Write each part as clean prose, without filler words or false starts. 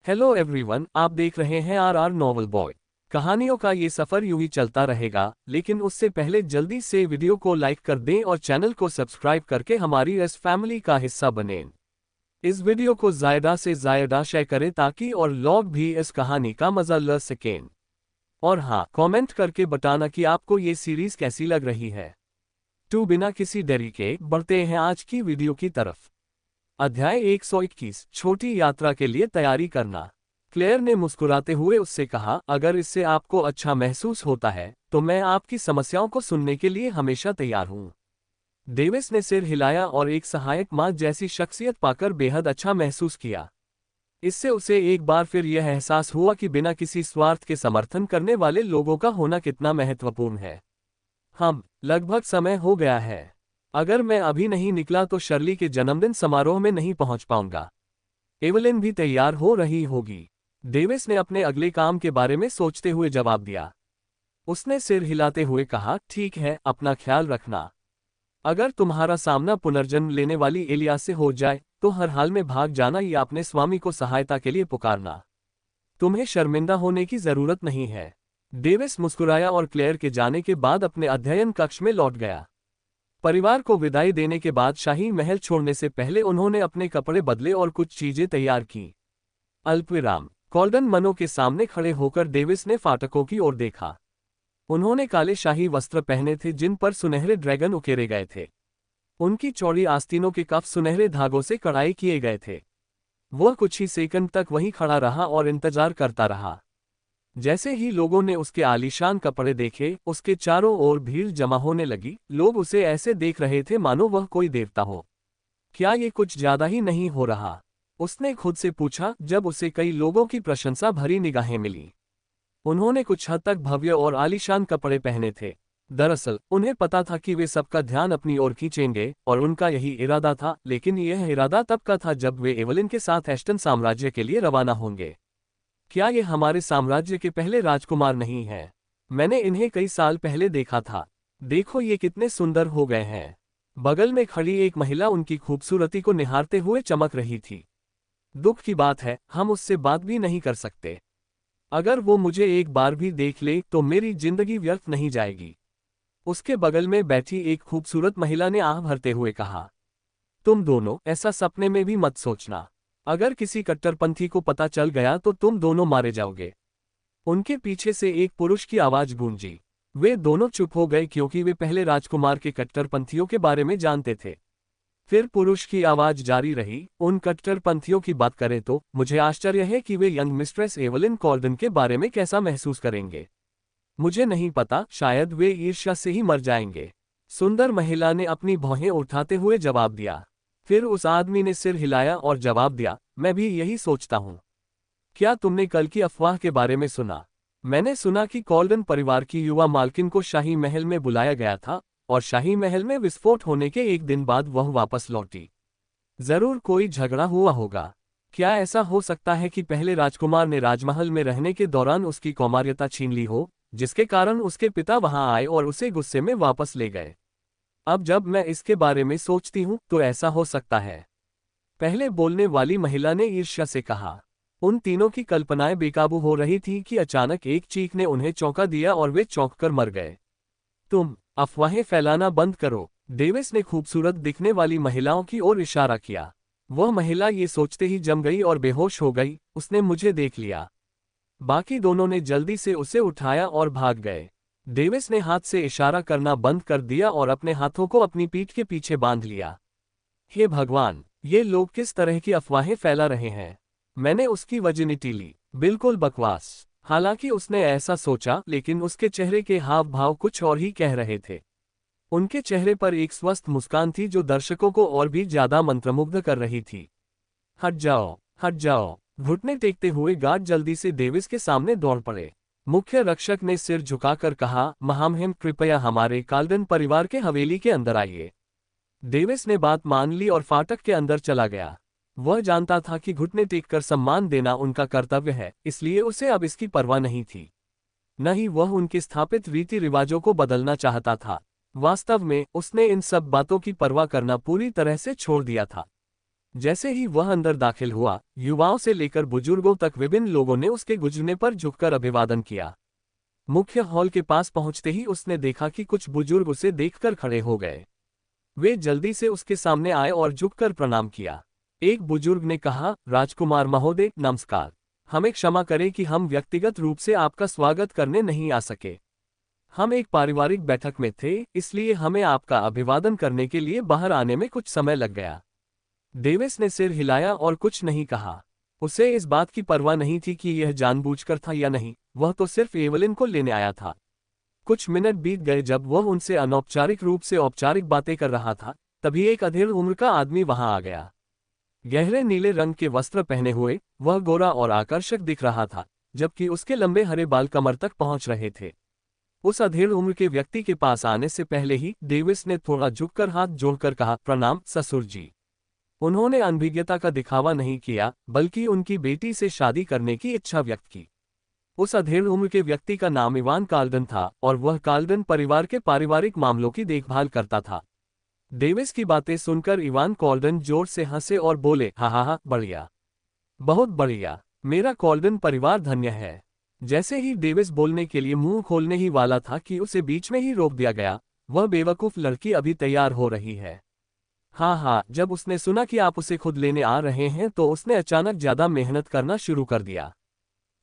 Hello everyone, आप देख रहे हैं आर नॉवल बॉय। कहानियों का ये सफर यूं ही चलता रहेगा, लेकिन उससे पहले जल्दी से वीडियो को लाइक कर दें और चैनल को सब्सक्राइब करके हमारी इस फैमिली का हिस्सा बनें। इस वीडियो को ज़्यादा से ज़्यादा शेयर करें ताकि और लोग भी इस कहानी का मजा ले सकें। और हाँ, कमेंट करके बताना कि आपको ये सीरीज कैसी लग रही है। तो बिना किसी देरी के बढ़ते हैं आज की वीडियो की तरफ। अध्याय 121, छोटी यात्रा के लिए तैयारी करना। क्लेयर ने मुस्कुराते हुए उससे कहा, अगर इससे आपको अच्छा महसूस होता है तो मैं आपकी समस्याओं को सुनने के लिए हमेशा तैयार हूं। डेविस ने सिर हिलाया और एक सहायक मां जैसी शख्सियत पाकर बेहद अच्छा महसूस किया। इससे उसे एक बार फिर यह एहसास हुआ कि बिना किसी स्वार्थ के समर्थन करने वाले लोगों का होना कितना महत्वपूर्ण है। लगभग समय हो गया है। अगर मैं अभी नहीं निकला तो शर्ली के जन्मदिन समारोह में नहीं पहुंच पाऊंगा। एवलिन भी तैयार हो रही होगी। डेविस ने अपने अगले काम के बारे में सोचते हुए जवाब दिया। उसने सिर हिलाते हुए कहा, ठीक है, अपना ख्याल रखना। अगर तुम्हारा सामना पुनर्जन्म लेने वाली एलिया से हो जाए तो हर हाल में भाग जाना या अपने स्वामी को सहायता के लिए पुकारना। तुम्हें शर्मिंदा होने की जरूरत नहीं है। डेविस मुस्कुराया और क्लेयर के जाने के बाद अपने अध्ययन कक्ष में लौट गया। परिवार को विदाई देने के बाद शाही महल छोड़ने से पहले उन्होंने अपने कपड़े बदले और कुछ चीजें तैयार की। अल्पविराम। कॉल्डन मनो के सामने खड़े होकर डेविस ने फाटकों की ओर देखा। उन्होंने काले शाही वस्त्र पहने थे जिन पर सुनहरे ड्रैगन उकेरे गए थे। उनकी चौड़ी आस्तीनों के कफ सुनहरे धागों से कढ़ाई किए गए थे। वह कुछ ही सेकंड तक वहीं खड़ा रहा और इंतजार करता रहा। जैसे ही लोगों ने उसके आलीशान कपड़े देखे, उसके चारों ओर भीड़ जमा होने लगी। लोग उसे ऐसे देख रहे थे मानो वह कोई देवता हो। क्या ये कुछ ज्यादा ही नहीं हो रहा? उसने खुद से पूछा जब उसे कई लोगों की प्रशंसा भरी निगाहें मिली। उन्होंने कुछ हद तक भव्य और आलीशान कपड़े पहने थे। दरअसल उन्हें पता था कि वे सबका ध्यान अपनी ओर खींचेंगे और उनका यही इरादा था, लेकिन यह इरादा तब का था जब वे एवलिन के साथ एस्टन साम्राज्य के लिए रवाना होंगे। क्या ये हमारे साम्राज्य के पहले राजकुमार नहीं हैं? मैंने इन्हें कई साल पहले देखा था। देखो ये कितने सुंदर हो गए हैं। बगल में खड़ी एक महिला उनकी खूबसूरती को निहारते हुए चमक रही थी। दुख की बात है, हम उससे बात भी नहीं कर सकते। अगर वो मुझे एक बार भी देख ले तो मेरी जिंदगी व्यर्थ नहीं जाएगी। उसके बगल में बैठी एक खूबसूरत महिला ने आह भरते हुए कहा। तुम दोनों ऐसा सपने में भी मत सोचना। अगर किसी कट्टरपंथी को पता चल गया तो तुम दोनों मारे जाओगे। उनके पीछे से एक पुरुष की आवाज गूंजी। वे दोनों चुप हो गए क्योंकि वे पहले राजकुमार के कट्टरपंथियों के बारे में जानते थे। फिर पुरुष की आवाज जारी रही, उन कट्टरपंथियों की बात करें तो मुझे आश्चर्य है कि वे यंग मिस्ट्रेस एवलिन कॉल्डन के बारे में कैसा महसूस करेंगे। मुझे नहीं पता, शायद वे ईर्ष्या से ही मर जाएंगे। सुंदर महिला ने अपनी भौहें उठाते हुए जवाब दिया। फिर उस आदमी ने सिर हिलाया और जवाब दिया, मैं भी यही सोचता हूँ। क्या तुमने कल की अफवाह के बारे में सुना? मैंने सुना कि कॉल्डन परिवार की युवा मालकिन को शाही महल में बुलाया गया था और शाही महल में विस्फोट होने के एक दिन बाद वह वापस लौटी। जरूर कोई झगड़ा हुआ होगा। क्या ऐसा हो सकता है कि पहले राजकुमार ने राजमहल में रहने के दौरान उसकी कौमार्यता छीन ली हो, जिसके कारण उसके पिता वहां आए और उसे गुस्से में वापस ले गए? अब जब मैं इसके बारे में सोचती हूँ तो ऐसा हो सकता है, पहले बोलने वाली महिला ने ईर्ष्या से कहा। उन तीनों की कल्पनाएं बेकाबू हो रही थी कि अचानक एक चीख ने उन्हें चौंका दिया और वे चौंककर मर गए। तुम अफवाहें फैलाना बंद करो। डेविस ने खूबसूरत दिखने वाली महिलाओं की ओर इशारा किया। वह महिला ये सोचते ही जम गई और बेहोश हो गई, उसने मुझे देख लिया। बाकी दोनों ने जल्दी से उसे उठाया और भाग गए। डेविस ने हाथ से इशारा करना बंद कर दिया और अपने हाथों को अपनी पीठ के पीछे बांध लिया। हे भगवान, ये लोग किस तरह की अफवाहें फैला रहे हैं? मैंने उसकी वर्जिनिटी ली। बिल्कुल बकवास। हालांकि उसने ऐसा सोचा, लेकिन उसके चेहरे के हाव भाव कुछ और ही कह रहे थे। उनके चेहरे पर एक स्वस्थ मुस्कान थी जो दर्शकों को और भी ज्यादा मंत्रमुग्ध कर रही थी। हट जाओ, हट जाओ। घुटने टेकते हुए गार्ड जल्दी से डेविस के सामने दौड़ पड़े। मुख्य रक्षक ने सिर झुकाकर कहा, महामहिम कृपया हमारे कॉल्डन परिवार के हवेली के अंदर आइए। डेविस ने बात मान ली और फाटक के अंदर चला गया। वह जानता था कि घुटने टेककर सम्मान देना उनका कर्तव्य है, इसलिए उसे अब इसकी परवाह नहीं थी। न ही वह उनके स्थापित रीति रिवाजों को बदलना चाहता था। वास्तव में उसने इन सब बातों की परवाह करना पूरी तरह से छोड़ दिया था। जैसे ही वह अंदर दाखिल हुआ, युवाओं से लेकर बुजुर्गों तक विभिन्न लोगों ने उसके गुजरने पर झुककर अभिवादन किया। मुख्य हॉल के पास पहुंचते ही उसने देखा कि कुछ बुजुर्ग उसे देखकर खड़े हो गए। वे जल्दी से उसके सामने आए और झुककर प्रणाम किया। एक बुजुर्ग ने कहा, राजकुमार महोदय, नमस्कार। हमें क्षमा करें कि हम व्यक्तिगत रूप से आपका स्वागत करने नहीं आ सके। हम एक पारिवारिक बैठक में थे, इसलिए हमें आपका अभिवादन करने के लिए बाहर आने में कुछ समय लग गया। डेविस ने सिर हिलाया और कुछ नहीं कहा। उसे इस बात की परवाह नहीं थी कि यह जानबूझकर था या नहीं, वह तो सिर्फ एवलिन को लेने आया था। कुछ मिनट बीत गए जब वह उनसे अनौपचारिक रूप से औपचारिक बातें कर रहा था, तभी एक अधेड़ उम्र का आदमी वहां आ गया। गहरे नीले रंग के वस्त्र पहने हुए वह गोरा और आकर्षक दिख रहा था, जबकि उसके लंबे हरे बाल कमर तक पहुंच रहे थे। उस अधेड़ उम्र के व्यक्ति के पास आने से पहले ही डेविस ने थोड़ा झुककर हाथ जोड़कर कहा, प्रणाम ससुर जी। उन्होंने अनभिज्ञता का दिखावा नहीं किया, बल्कि उनकी बेटी से शादी करने की इच्छा व्यक्त की। उस अधेड़ उम्र के व्यक्ति का नाम इवान कार्ल्डन था और वह कार्ल्डन परिवार के पारिवारिक मामलों की देखभाल करता था। डेविस की बातें सुनकर इवान कार्ल्डन जोर से हंसे और बोले, हा हा हा, बढ़िया, बहुत बढ़िया, मेरा कार्ल्डन परिवार धन्य है। जैसे ही डेविस बोलने के लिए मुंह खोलने ही वाला था कि उसे बीच में ही रोक दिया गया। वह बेवकूफ लड़की अभी तैयार हो रही है। हाँ हाँ, जब उसने सुना कि आप उसे खुद लेने आ रहे हैं तो उसने अचानक ज्यादा मेहनत करना शुरू कर दिया।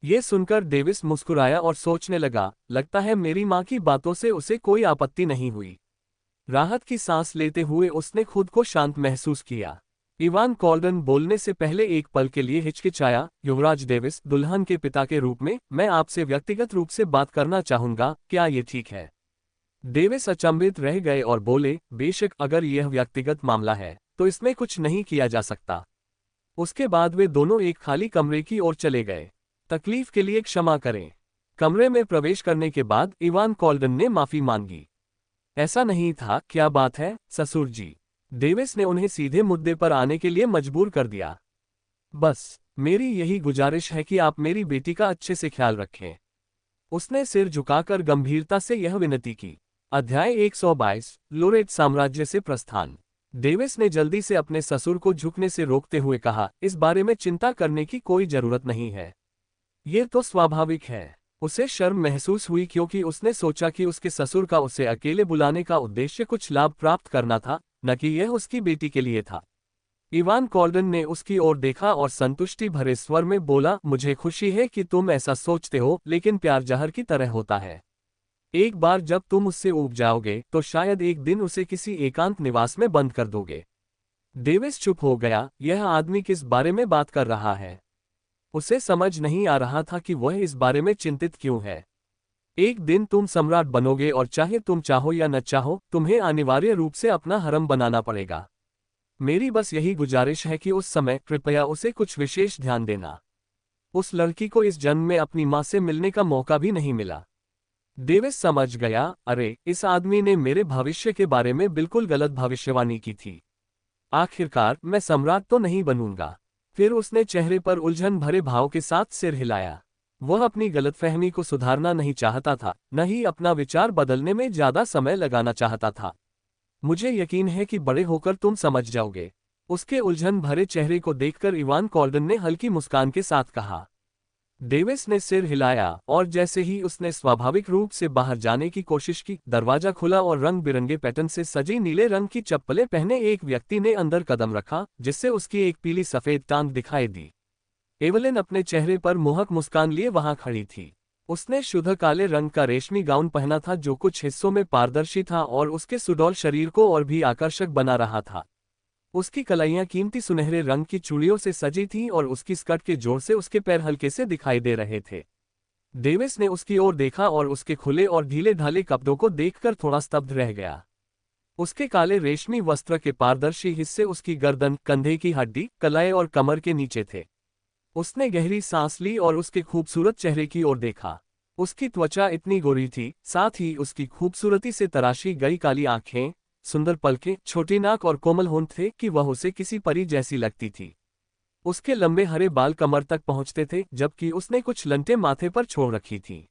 ये सुनकर डेविस मुस्कुराया और सोचने लगा, लगता है मेरी माँ की बातों से उसे कोई आपत्ति नहीं हुई। राहत की सांस लेते हुए उसने खुद को शांत महसूस किया। इवान कार्ल्डन बोलने से पहले एक पल के लिए हिचकिचाया। युवराज डेविस, दुल्हन के पिता के रूप में मैं आपसे व्यक्तिगत रूप से बात करना चाहूंगा, क्या ये ठीक है? डेविस अचंभित रह गए और बोले, बेशक, अगर यह व्यक्तिगत मामला है तो इसमें कुछ नहीं किया जा सकता। उसके बाद वे दोनों एक खाली कमरे की ओर चले गए। तकलीफ के लिए क्षमा करें। कमरे में प्रवेश करने के बाद इवान कार्ल्डन ने माफी मांगी। ऐसा नहीं था, क्या बात है ससुर जी? डेविस ने उन्हें सीधे मुद्दे पर आने के लिए मजबूर कर दिया। बस मेरी यही गुजारिश है कि आप मेरी बेटी का अच्छे से ख्याल रखें। उसने सिर झुकाकर गंभीरता से यह विनती की। अध्याय 122, लोरेट साम्राज्य से प्रस्थान। डेविस ने जल्दी से अपने ससुर को झुकने से रोकते हुए कहा, इस बारे में चिंता करने की कोई जरूरत नहीं है। ये तो स्वाभाविक है। उसे शर्म महसूस हुई क्योंकि उसने सोचा कि उसके ससुर का उसे अकेले बुलाने का उद्देश्य कुछ लाभ प्राप्त करना था, न कि यह उसकी बेटी के लिए था। इवान कार्ल्डन ने उसकी ओर देखा और संतुष्टि भरे स्वर में बोला, मुझे खुशी है कि तुम ऐसा सोचते हो, लेकिन प्यार जहर की तरह होता है। एक बार जब तुम उससे ऊब जाओगे तो शायद एक दिन उसे किसी एकांत निवास में बंद कर दोगे। डेविस चुप हो गया। यह आदमी किस बारे में बात कर रहा है? उसे समझ नहीं आ रहा था कि वह इस बारे में चिंतित क्यों है। एक दिन तुम सम्राट बनोगे और चाहे तुम चाहो या न चाहो, तुम्हें अनिवार्य रूप से अपना हरम बनाना पड़ेगा। मेरी बस यही गुजारिश है कि उस समय कृपया उसे कुछ विशेष ध्यान देना। उस लड़की को इस जन्म में अपनी मां से मिलने का मौका भी नहीं मिला। डेविस समझ गया, अरे, इस आदमी ने मेरे भविष्य के बारे में बिल्कुल गलत भविष्यवाणी की थी। आखिरकार मैं सम्राट तो नहीं बनूंगा। फिर उसने चेहरे पर उलझन भरे भाव के साथ सिर हिलाया। वह अपनी गलतफहमी को सुधारना नहीं चाहता था, न ही अपना विचार बदलने में ज्यादा समय लगाना चाहता था। मुझे यकीन है कि बड़े होकर तुम समझ जाओगे। उसके उलझन भरे चेहरे को देखकर इवान कार्ल्डन ने हल्की मुस्कान के साथ कहा। डेविस ने सिर हिलाया और जैसे ही उसने स्वाभाविक रूप से बाहर जाने की कोशिश की, दरवाजा खुला और रंग बिरंगे पैटर्न से सजी नीले रंग की चप्पलें पहने एक व्यक्ति ने अंदर कदम रखा, जिससे उसकी एक पीली सफेद टांग दिखाई दी। एवलिन अपने चेहरे पर मोहक मुस्कान लिए वहां खड़ी थी। उसने शुद्ध काले रंग का रेशमी गाउन पहना था जो कुछ हिस्सों में पारदर्शी था और उसके सुडौल शरीर को और भी आकर्षक बना रहा था। उसकी कलाइयां कीमती सुनहरे रंग की चूड़ियों से सजी थीं और उसकी स्कर्ट के जोर से उसके पैर हल्के से दिखाई दे रहे थे। डेविस ने उसकी ओर देखा और उसके खुले और ढीले ढाले कपड़ों को देखकर थोड़ा स्तब्ध रह गया। उसके काले रेशमी वस्त्र के पारदर्शी हिस्से उसकी गर्दन, कंधे की हड्डी, कलाई और कमर के नीचे थे। उसने गहरी सांस ली और उसके खूबसूरत चेहरे की ओर देखा। उसकी त्वचा इतनी गोरी थी, साथ ही उसकी खूबसूरती से तराशी गई काली आंखें, सुंदर पलकें, छोटी नाक और कोमल होंठ थे कि वह उसे किसी परी जैसी लगती थी। उसके लंबे हरे बाल कमर तक पहुंचते थे, जबकि उसने कुछ लंटे माथे पर छोड़ रखी थी।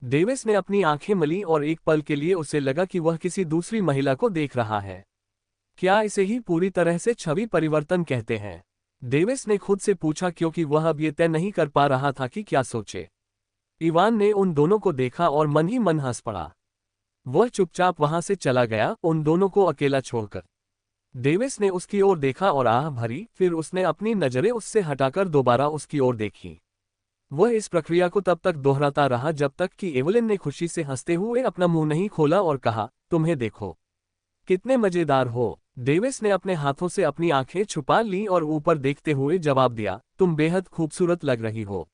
डेविस ने अपनी आंखें मली और एक पल के लिए उसे लगा कि वह किसी दूसरी महिला को देख रहा है। क्या इसे ही पूरी तरह से छवि परिवर्तन कहते हैं? डेविस ने खुद से पूछा, क्योंकि वह अब ये तय नहीं कर पा रहा था कि क्या सोचे। इवान ने उन दोनों को देखा और मन ही मन हंस पड़ा। वह चुपचाप वहां से चला गया, उन दोनों को अकेला छोड़कर। डेविस ने उसकी ओर देखा और आह भरी, फिर उसने अपनी नजरें उससे हटाकर दोबारा उसकी ओर देखी। वह इस प्रक्रिया को तब तक दोहराता रहा जब तक कि एवलिन ने खुशी से हंसते हुए अपना मुंह नहीं खोला और कहा, तुम्हें देखो, कितने मजेदार हो। डेविस ने अपने हाथों से अपनी आंखें छुपा ली और ऊपर देखते हुए जवाब दिया, तुम बेहद खूबसूरत लग रही हो।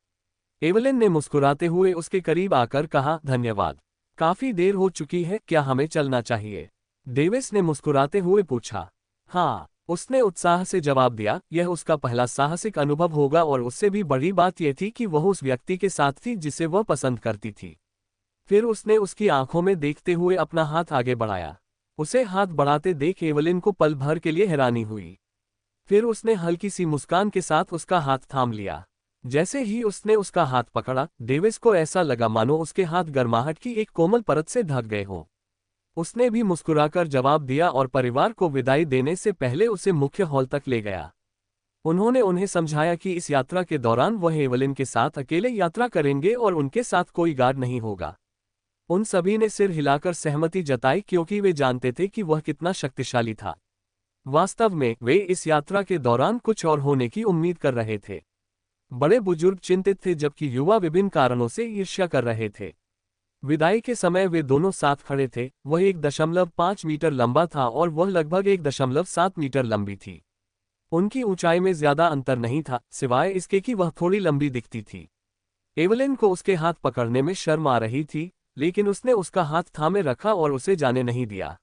एवलिन ने मुस्कुराते हुए उसके करीब आकर कहा, धन्यवाद। काफी देर हो चुकी है, क्या हमें चलना चाहिए? डेविस ने मुस्कुराते हुए पूछा। हाँ, उसने उत्साह से जवाब दिया। यह उसका पहला साहसिक अनुभव होगा और उससे भी बड़ी बात यह थी कि वह उस व्यक्ति के साथ थी जिसे वह पसंद करती थी। फिर उसने उसकी आंखों में देखते हुए अपना हाथ आगे बढ़ाया। उसे हाथ बढ़ाते देख एवलिन को पल भर के लिए हैरानी हुई। फिर उसने हल्की सी मुस्कान के साथ उसका हाथ थाम लिया। जैसे ही उसने उसका हाथ पकड़ा, डेविस को ऐसा लगा मानो उसके हाथ गर्माहट की एक कोमल परत से ढक गए हों। उसने भी मुस्कुराकर जवाब दिया और परिवार को विदाई देने से पहले उसे मुख्य हॉल तक ले गया। उन्होंने उन्हें समझाया कि इस यात्रा के दौरान वह एवलिन के साथ अकेले यात्रा करेंगे और उनके साथ कोई गार्ड नहीं होगा। उन सभी ने सिर हिलाकर सहमति जताई, क्योंकि वे जानते थे कि वह कितना शक्तिशाली था। वास्तव में वे इस यात्रा के दौरान कुछ और होने की उम्मीद कर रहे थे। बड़े बुजुर्ग चिंतित थे, जबकि युवा विभिन्न कारणों से ईर्ष्या कर रहे थे। विदाई के समय वे दोनों साथ खड़े थे। वह 1.5 मीटर लंबा था और वह लगभग 1.7 मीटर लंबी थी। उनकी ऊंचाई में ज्यादा अंतर नहीं था, सिवाय इसके कि वह थोड़ी लंबी दिखती थी। एवलिन को उसके हाथ पकड़ने में शर्म आ रही थी, लेकिन उसने उसका हाथ थामे रखा और उसे जाने नहीं दिया।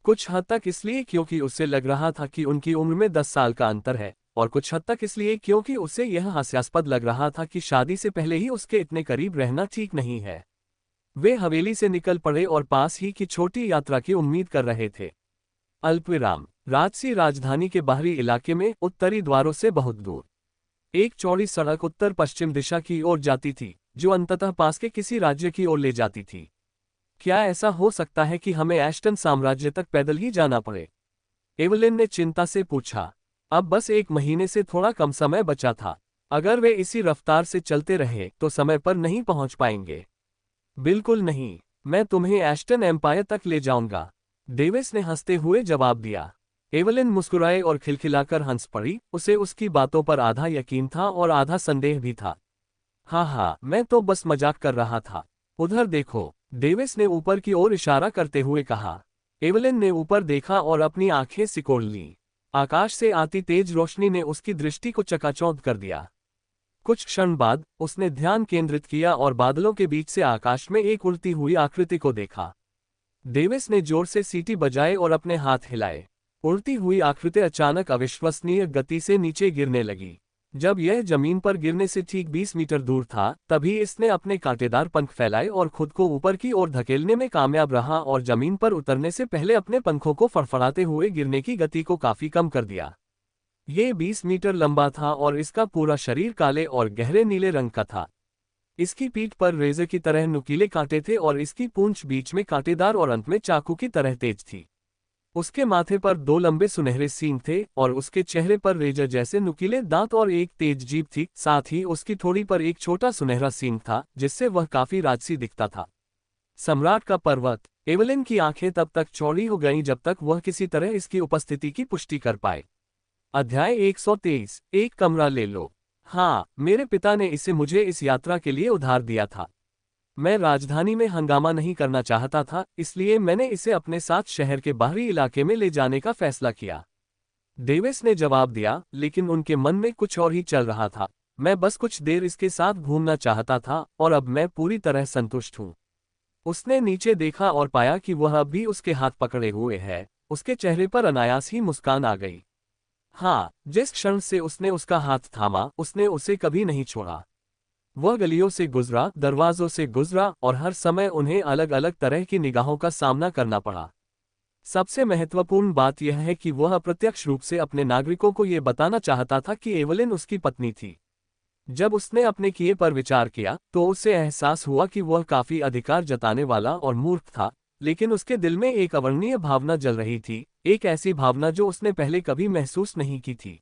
कुछ हद तक इसलिए क्योंकि उसे लग रहा था कि उनकी उम्र में 10 साल का अंतर है, और कुछ हद तक इसलिए क्योंकि उसे यह हास्यास्पद लग रहा था कि शादी से पहले ही उसके इतने करीब रहना ठीक नहीं है। वे हवेली से निकल पड़े और पास ही की छोटी यात्रा की उम्मीद कर रहे थे। अल्पविराम। राजसी राजधानी के बाहरी इलाके में उत्तरी द्वारों से बहुत दूर एक चौड़ी सड़क उत्तर पश्चिम दिशा की ओर जाती थी, जो अंततः पास के किसी राज्य की ओर ले जाती थी। क्या ऐसा हो सकता है कि हमें एस्टन साम्राज्य तक पैदल ही जाना पड़े? एवलिन ने चिंता से पूछा। अब बस 1 महीने से थोड़ा कम समय बचा था। अगर वे इसी रफ्तार से चलते रहे तो समय पर नहीं पहुंच पाएंगे। बिल्कुल नहीं, मैं तुम्हें एस्टन एम्पायर तक ले जाऊंगा, डेविस ने हंसते हुए जवाब दिया। एवलिन मुस्कुराए और खिलखिलाकर हंस पड़ी। उसे उसकी बातों पर आधा यकीन था और आधा संदेह भी था। हाँ, मैं तो बस मजाक कर रहा था। उधर देखो, डेविस ने ऊपर की ओर इशारा करते हुए कहा। एवलिन ने ऊपर देखा और अपनी आंखें सिकोड़ लीं। आकाश से आती तेज रोशनी ने उसकी दृष्टि को चकाचौंध कर दिया। कुछ क्षण बाद उसने ध्यान केंद्रित किया और बादलों के बीच से आकाश में एक उड़ती हुई आकृति को देखा। डेविस ने जोर से सीटी बजाए और अपने हाथ हिलाए। उड़ती हुई आकृति अचानक अविश्वसनीय गति से नीचे गिरने लगी। जब यह जमीन पर गिरने से ठीक 20 मीटर दूर था, तभी इसने अपने कांटेदार पंख फैलाए और खुद को ऊपर की ओर धकेलने में कामयाब रहा और जमीन पर उतरने से पहले अपने पंखों को फड़फड़ाते हुए गिरने की गति को काफी कम कर दिया। ये 20 मीटर लंबा था और इसका पूरा शरीर काले और गहरे नीले रंग का था। इसकी पीठ पर रेजर की तरह नुकीले कांटे थे और इसकी पूंछ बीच में कांटेदार और अंत में चाकू की तरह तेज थी। उसके माथे पर 2 लंबे सुनहरे सींग थे और उसके चेहरे पर रेजर जैसे नुकीले दांत और एक तेज जीभ थी। साथ ही उसकी ठोड़ी पर एक छोटा सुनहरा सींग था, जिससे वह काफी राजसी दिखता था। सम्राट का पर्वत। एवलिन की आंखें तब तक चौड़ी हो गईं जब तक वह किसी तरह इसकी उपस्थिति की पुष्टि कर पाए। अध्याय 123। एक कमरा ले लो। हाँ, मेरे पिता ने इसे मुझे इस यात्रा के लिए उधार दिया था। मैं राजधानी में हंगामा नहीं करना चाहता था, इसलिए मैंने इसे अपने साथ शहर के बाहरी इलाके में ले जाने का फैसला किया, डेविस ने जवाब दिया। लेकिन उनके मन में कुछ और ही चल रहा था। मैं बस कुछ देर इसके साथ घूमना चाहता था और अब मैं पूरी तरह संतुष्ट हूँ। उसने नीचे देखा और पाया कि वह अब भी उसके हाथ पकड़े हुए है। उसके चेहरे पर अनायास ही मुस्कान आ गई। हाँ, जिस क्षण से उसने उसका हाथ थामा, उसने उसे कभी नहीं छोड़ा। वह गलियों से गुजरा, दरवाजों से गुजरा और हर समय उन्हें अलग अलग तरह की निगाहों का सामना करना पड़ा। सबसे महत्वपूर्ण बात यह है कि वह अप्रत्यक्ष रूप से अपने नागरिकों को यह बताना चाहता था कि एवलिन उसकी पत्नी थी। जब उसने अपने किए पर विचार किया, तो उसे एहसास हुआ कि वह काफी अधिकार जताने वाला और मूर्ख था, लेकिन उसके दिल में एक अवर्णनीय भावना जल रही थी, एक ऐसी भावना जो उसने पहले कभी महसूस नहीं की थी।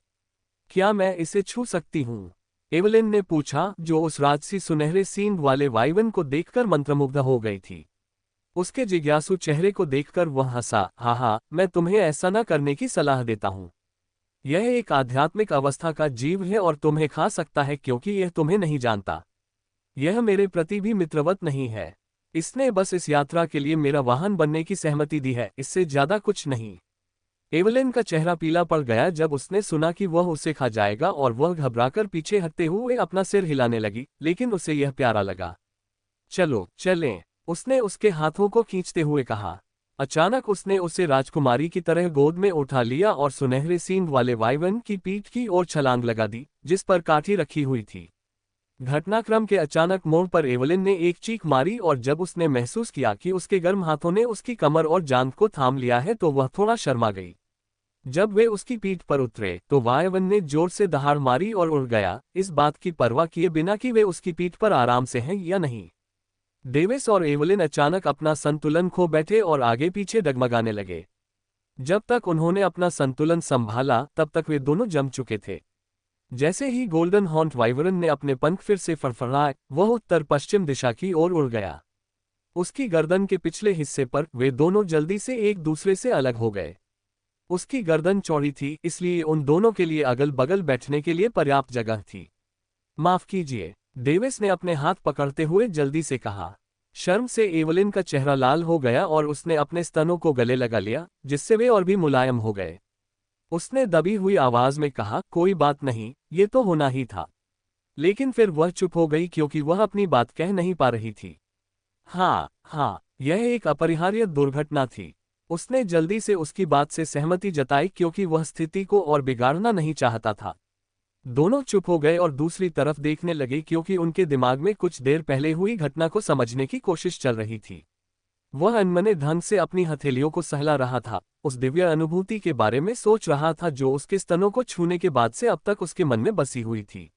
क्या मैं इसे छू सकती हूँ? एवलिन ने पूछा, जो उस राजसी सुनहरे सींग वाले वाइवन को देखकर मंत्रमुग्ध हो गई थी। उसके जिज्ञासु चेहरे को देखकर वह हंसा, हाँ, मैं तुम्हें ऐसा न करने की सलाह देता हूँ। यह एक आध्यात्मिक अवस्था का जीव है और तुम्हें खा सकता है क्योंकि यह तुम्हें नहीं जानता। यह मेरे प्रति भी मित्रवत नहीं है। इसने बस इस यात्रा के लिए मेरा वाहन बनने की सहमति दी है, इससे ज्यादा कुछ नहीं। एवलिन का चेहरा पीला पड़ गया जब उसने सुना कि वह उसे खा जाएगा और वह घबराकर पीछे हटते हुए अपना सिर हिलाने लगी, लेकिन उसे यह प्यारा लगा। चलो चलें, उसने उसके हाथों को खींचते हुए कहा। अचानक उसने उसे राजकुमारी की तरह गोद में उठा लिया और सुनहरे सींग वाले वाइवन की पीठ की ओर छलांग लगा दी, जिस पर काठी रखी हुई थी। घटनाक्रम के अचानक मोड़ पर एवलिन ने एक चीख मारी और जब उसने महसूस किया कि उसके गर्म हाथों ने उसकी कमर और जांघ को थाम लिया है तो वह थोड़ा शर्मा गई। जब वे उसकी पीठ पर उतरे तो वायवन ने जोर से दहाड़ मारी और उड़ गया, इस बात की परवाह किए बिना कि वे उसकी पीठ पर आराम से हैं या नहीं। डेविस और एवलिन अचानक अपना संतुलन खो बैठे और आगे पीछे डगमगाने लगे। जब तक उन्होंने अपना संतुलन संभाला तब तक वे दोनों जम चुके थे। जैसे ही गोल्डन हॉर्न वाइवरन ने अपने पंख फिर से फड़फड़ाए, वह उत्तर पश्चिम दिशा की ओर उड़ गया। उसकी गर्दन के पिछले हिस्से पर वे दोनों जल्दी से एक दूसरे से अलग हो गए। उसकी गर्दन चौड़ी थी, इसलिए उन दोनों के लिए अगल बगल बैठने के लिए पर्याप्त जगह थी। माफ कीजिए, डेविस ने अपने हाथ पकड़ते हुए जल्दी से कहा। शर्म से एवलिन का चेहरा लाल हो गया और उसने अपने स्तनों को गले लगा लिया, जिससे वे और भी मुलायम हो गए। उसने दबी हुई आवाज में कहा, कोई बात नहीं, ये तो होना ही था। लेकिन फिर वह चुप हो गई क्योंकि वह अपनी बात कह नहीं पा रही थी। हाँ, यह एक अपरिहार्य दुर्घटना थी। उसने जल्दी से उसकी बात से सहमति जताई क्योंकि वह स्थिति को और बिगाड़ना नहीं चाहता था। दोनों चुप हो गए और दूसरी तरफ देखने लगे क्योंकि उनके दिमाग में कुछ देर पहले हुई घटना को समझने की कोशिश चल रही थी। वह अनमने ढंग से अपनी हथेलियों को सहला रहा था, उस दिव्य अनुभूति के बारे में सोच रहा था जो उसके स्तनों को छूने के बाद से अब तक उसके मन में बसी हुई थी।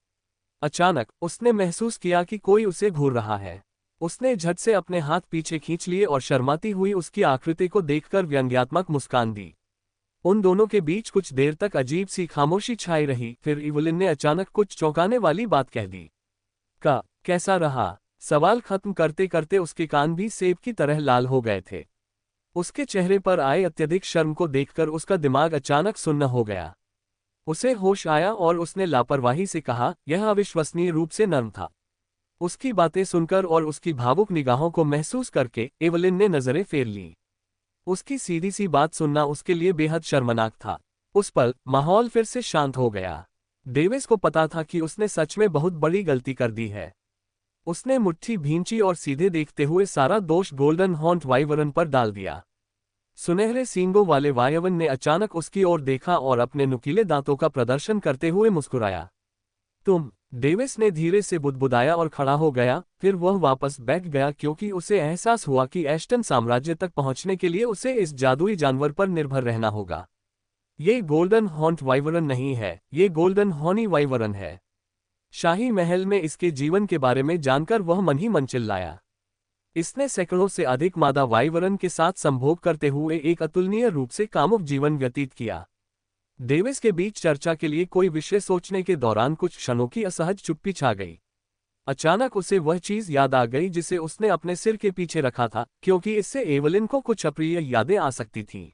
अचानक उसने महसूस किया कि कोई उसे घूर रहा है। उसने झट से अपने हाथ पीछे खींच लिए और शर्माती हुई उसकी आकृति को देखकर व्यंग्यात्मक मुस्कान दी। उन दोनों के बीच कुछ देर तक अजीब सी खामोशी छाई रही, फिर इवलिन ने अचानक कुछ चौंकाने वाली बात कह दी। कैसा रहा? सवाल खत्म करते करते उसके कान भी सेब की तरह लाल हो गए थे। उसके चेहरे पर आए अत्यधिक शर्म को देखकर उसका दिमाग अचानक सुन्न हो गया। उसे होश आया और उसने लापरवाही से कहा, यह अविश्वसनीय रूप से नर्म था। उसकी बातें सुनकर और उसकी भावुक निगाहों को महसूस करके एवलिन ने नजरें फेर लीं। उसकी सीधी सी बात सुनना उसके लिए बेहद शर्मनाक था। उस पल माहौल फिर से शांत हो गया। डेविस को पता था कि उसने सच में बहुत बड़ी गलती कर दी है। उसने मुट्ठी भींची और सीधे देखते हुए सारा दोष गोल्डन हॉर्न वाइवरन पर डाल दिया। सुनहरे सींगों वाले वायवन ने अचानक उसकी ओर देखा और अपने नुकीले दांतों का प्रदर्शन करते हुए मुस्कुराया। डेविस ने धीरे से बुदबुदाया और खड़ा हो गया, फिर वह वापस बैठ गया क्योंकि उसे एहसास हुआ कि एस्टन साम्राज्य तक पहुंचने के लिए उसे इस जादुई जानवर पर निर्भर रहना होगा। ये गोल्डन हॉर्न वाइवरन नहीं है, ये गोल्डन हॉर्नी वाइवरन है। शाही महल में इसके जीवन के बारे में जानकर वह मन ही मन चिल्लाया। इसने सैकड़ों से अधिक मादा वाइवरन के साथ संभोग करते हुए एक अतुलनीय रूप से कामुक जीवन व्यतीत किया। डेविस के बीच चर्चा के लिए कोई विषय सोचने के दौरान कुछ क्षणों की असहज चुप्पी छा गई। अचानक उसे वह चीज याद आ गई जिसे उसने अपने सिर के पीछे रखा था, क्योंकि इससे एवलिन को कुछ अप्रिय यादें आ सकती थीं।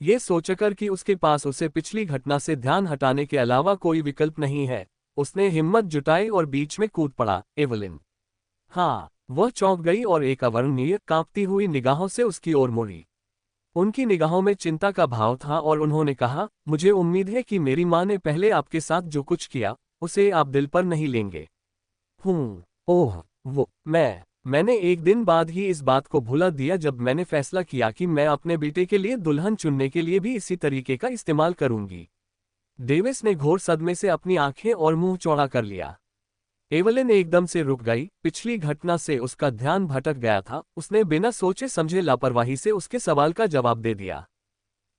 ये सोचकर कि उसके पास उसे पिछली घटना से ध्यान हटाने के अलावा कोई विकल्प नहीं है, उसने हिम्मत जुटाई और बीच में कूद पड़ा। एवलिन, वह चौंक गई और एक अवर्णनीय कांपती हुई निगाहों से उसकी ओर मुड़ी। उनकी निगाहों में चिंता का भाव था और उन्होंने कहा, मुझे उम्मीद है कि मेरी माँ ने पहले आपके साथ जो कुछ किया उसे आप दिल पर नहीं लेंगे। मैंने एक दिन बाद ही इस बात को भुला दिया जब मैंने फैसला किया कि मैं अपने बेटे के लिए दुल्हन चुनने के लिए भी इसी तरीके का इस्तेमाल करूंगी। डेविस ने घोर सदमे से अपनी आंखें और मुंह चौड़ा कर लिया। एवलिन एकदम से रुक गई, पिछली घटना से उसका ध्यान भटक गया था। उसने बिना सोचे समझे लापरवाही से उसके सवाल का जवाब दे दिया,